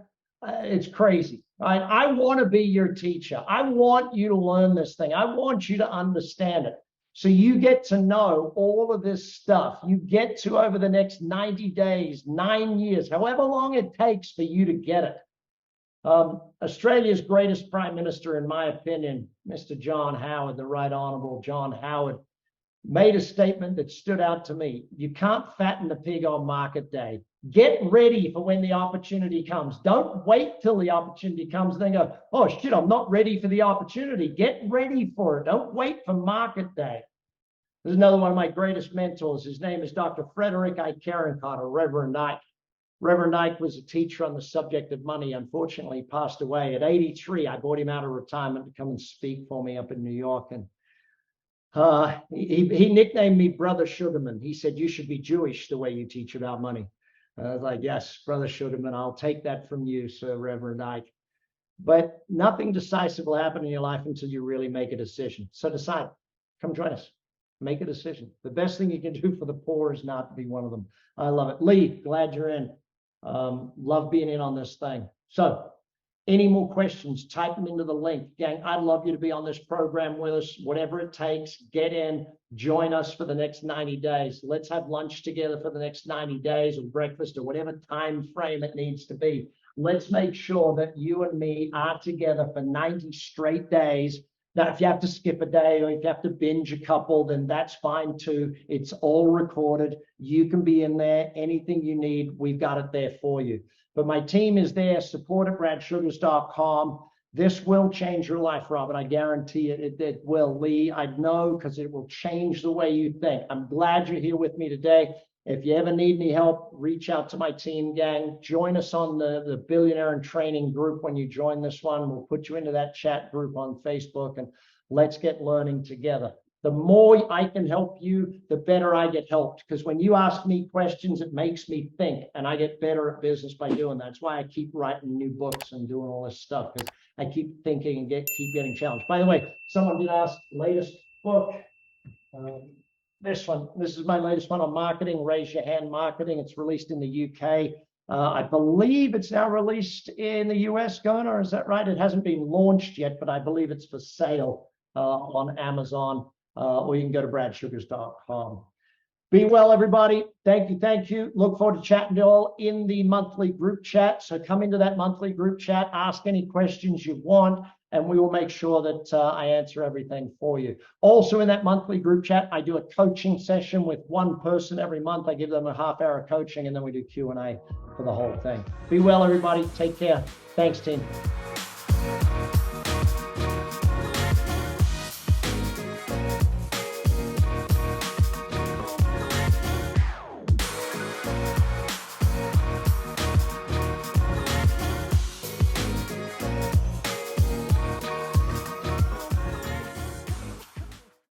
it's crazy, right? I want to be your teacher. I want you to learn this thing. I want you to understand it. So you get to know all of this stuff. You get to, over the next 90 days, 9 years, however long it takes for you to get it. Australia's greatest prime minister, in my opinion, Mr. John Howard, the Right Honourable John Howard, made a statement that stood out to me. You can't fatten the pig on market day. Get ready for when the opportunity comes. Don't wait till the opportunity comes and then go, oh shit, I'm not ready for the opportunity. Get ready for it. Don't wait for market day. There's another one of my greatest mentors. His name is Dr. Frederick I. Carencott, or Reverend Ike. Reverend Ike was a teacher on the subject of money. Unfortunately, he passed away at 83. I brought him out of retirement to come and speak for me up in New York. And he nicknamed me Brother Sugarman. He said, you should be Jewish the way you teach about money. I was like, yes, Brother Sugarman, I'll take that from you, Sir Reverend Ike. But nothing decisive will happen in your life until you really make a decision. So decide. Come join us. Make a decision. The best thing you can do for the poor is not to be one of them. I love it. Lee, glad you're in. Love being in on this thing. So any more questions, type them into the link. Gang, I'd love you to be on this program with us. Whatever it takes, get in, join us for the next 90 days. Let's have lunch together for the next 90 days, or breakfast, or whatever time frame it needs to be. Let's make sure that you and me are together for 90 straight days. Now, if you have to skip a day or if you have to binge a couple, then that's fine too. It's all recorded. You can be in there. Anything you need, we've got it there for you. But my team is there. Support at bradsugars.com. This will change your life, Robert. I guarantee it. It will. Lee, I know, because it will change the way you think. I'm glad you're here with me today. If you ever need any help, reach out to my team, gang. Join us on the Billionaire and Training group when you join this one. We'll put you into that chat group on Facebook, and let's get learning together. The more I can help you, the better I get helped. Because when you ask me questions, it makes me think, and I get better at business by doing that. That's why I keep writing new books and doing all this stuff, because I keep thinking and keep getting challenged. By the way, someone did ask, latest book. This one, this is my latest one on marketing, Raise Your Hand Marketing. It's released in the UK. I believe it's now released in the US, Gunnar, is that right? It hasn't been launched yet, but I believe it's for sale on Amazon, or you can go to bradsugars.com. Be well, everybody. Thank you. Thank you. Look forward to chatting to you all in the monthly group chat. So come into that monthly group chat, ask any questions you want, and we will make sure that I answer everything for you. Also in that monthly group chat, I do a coaching session with one person every month. I give them a half-hour coaching, and then we do Q&A for the whole thing. Be well, everybody. Take care. Thanks, team.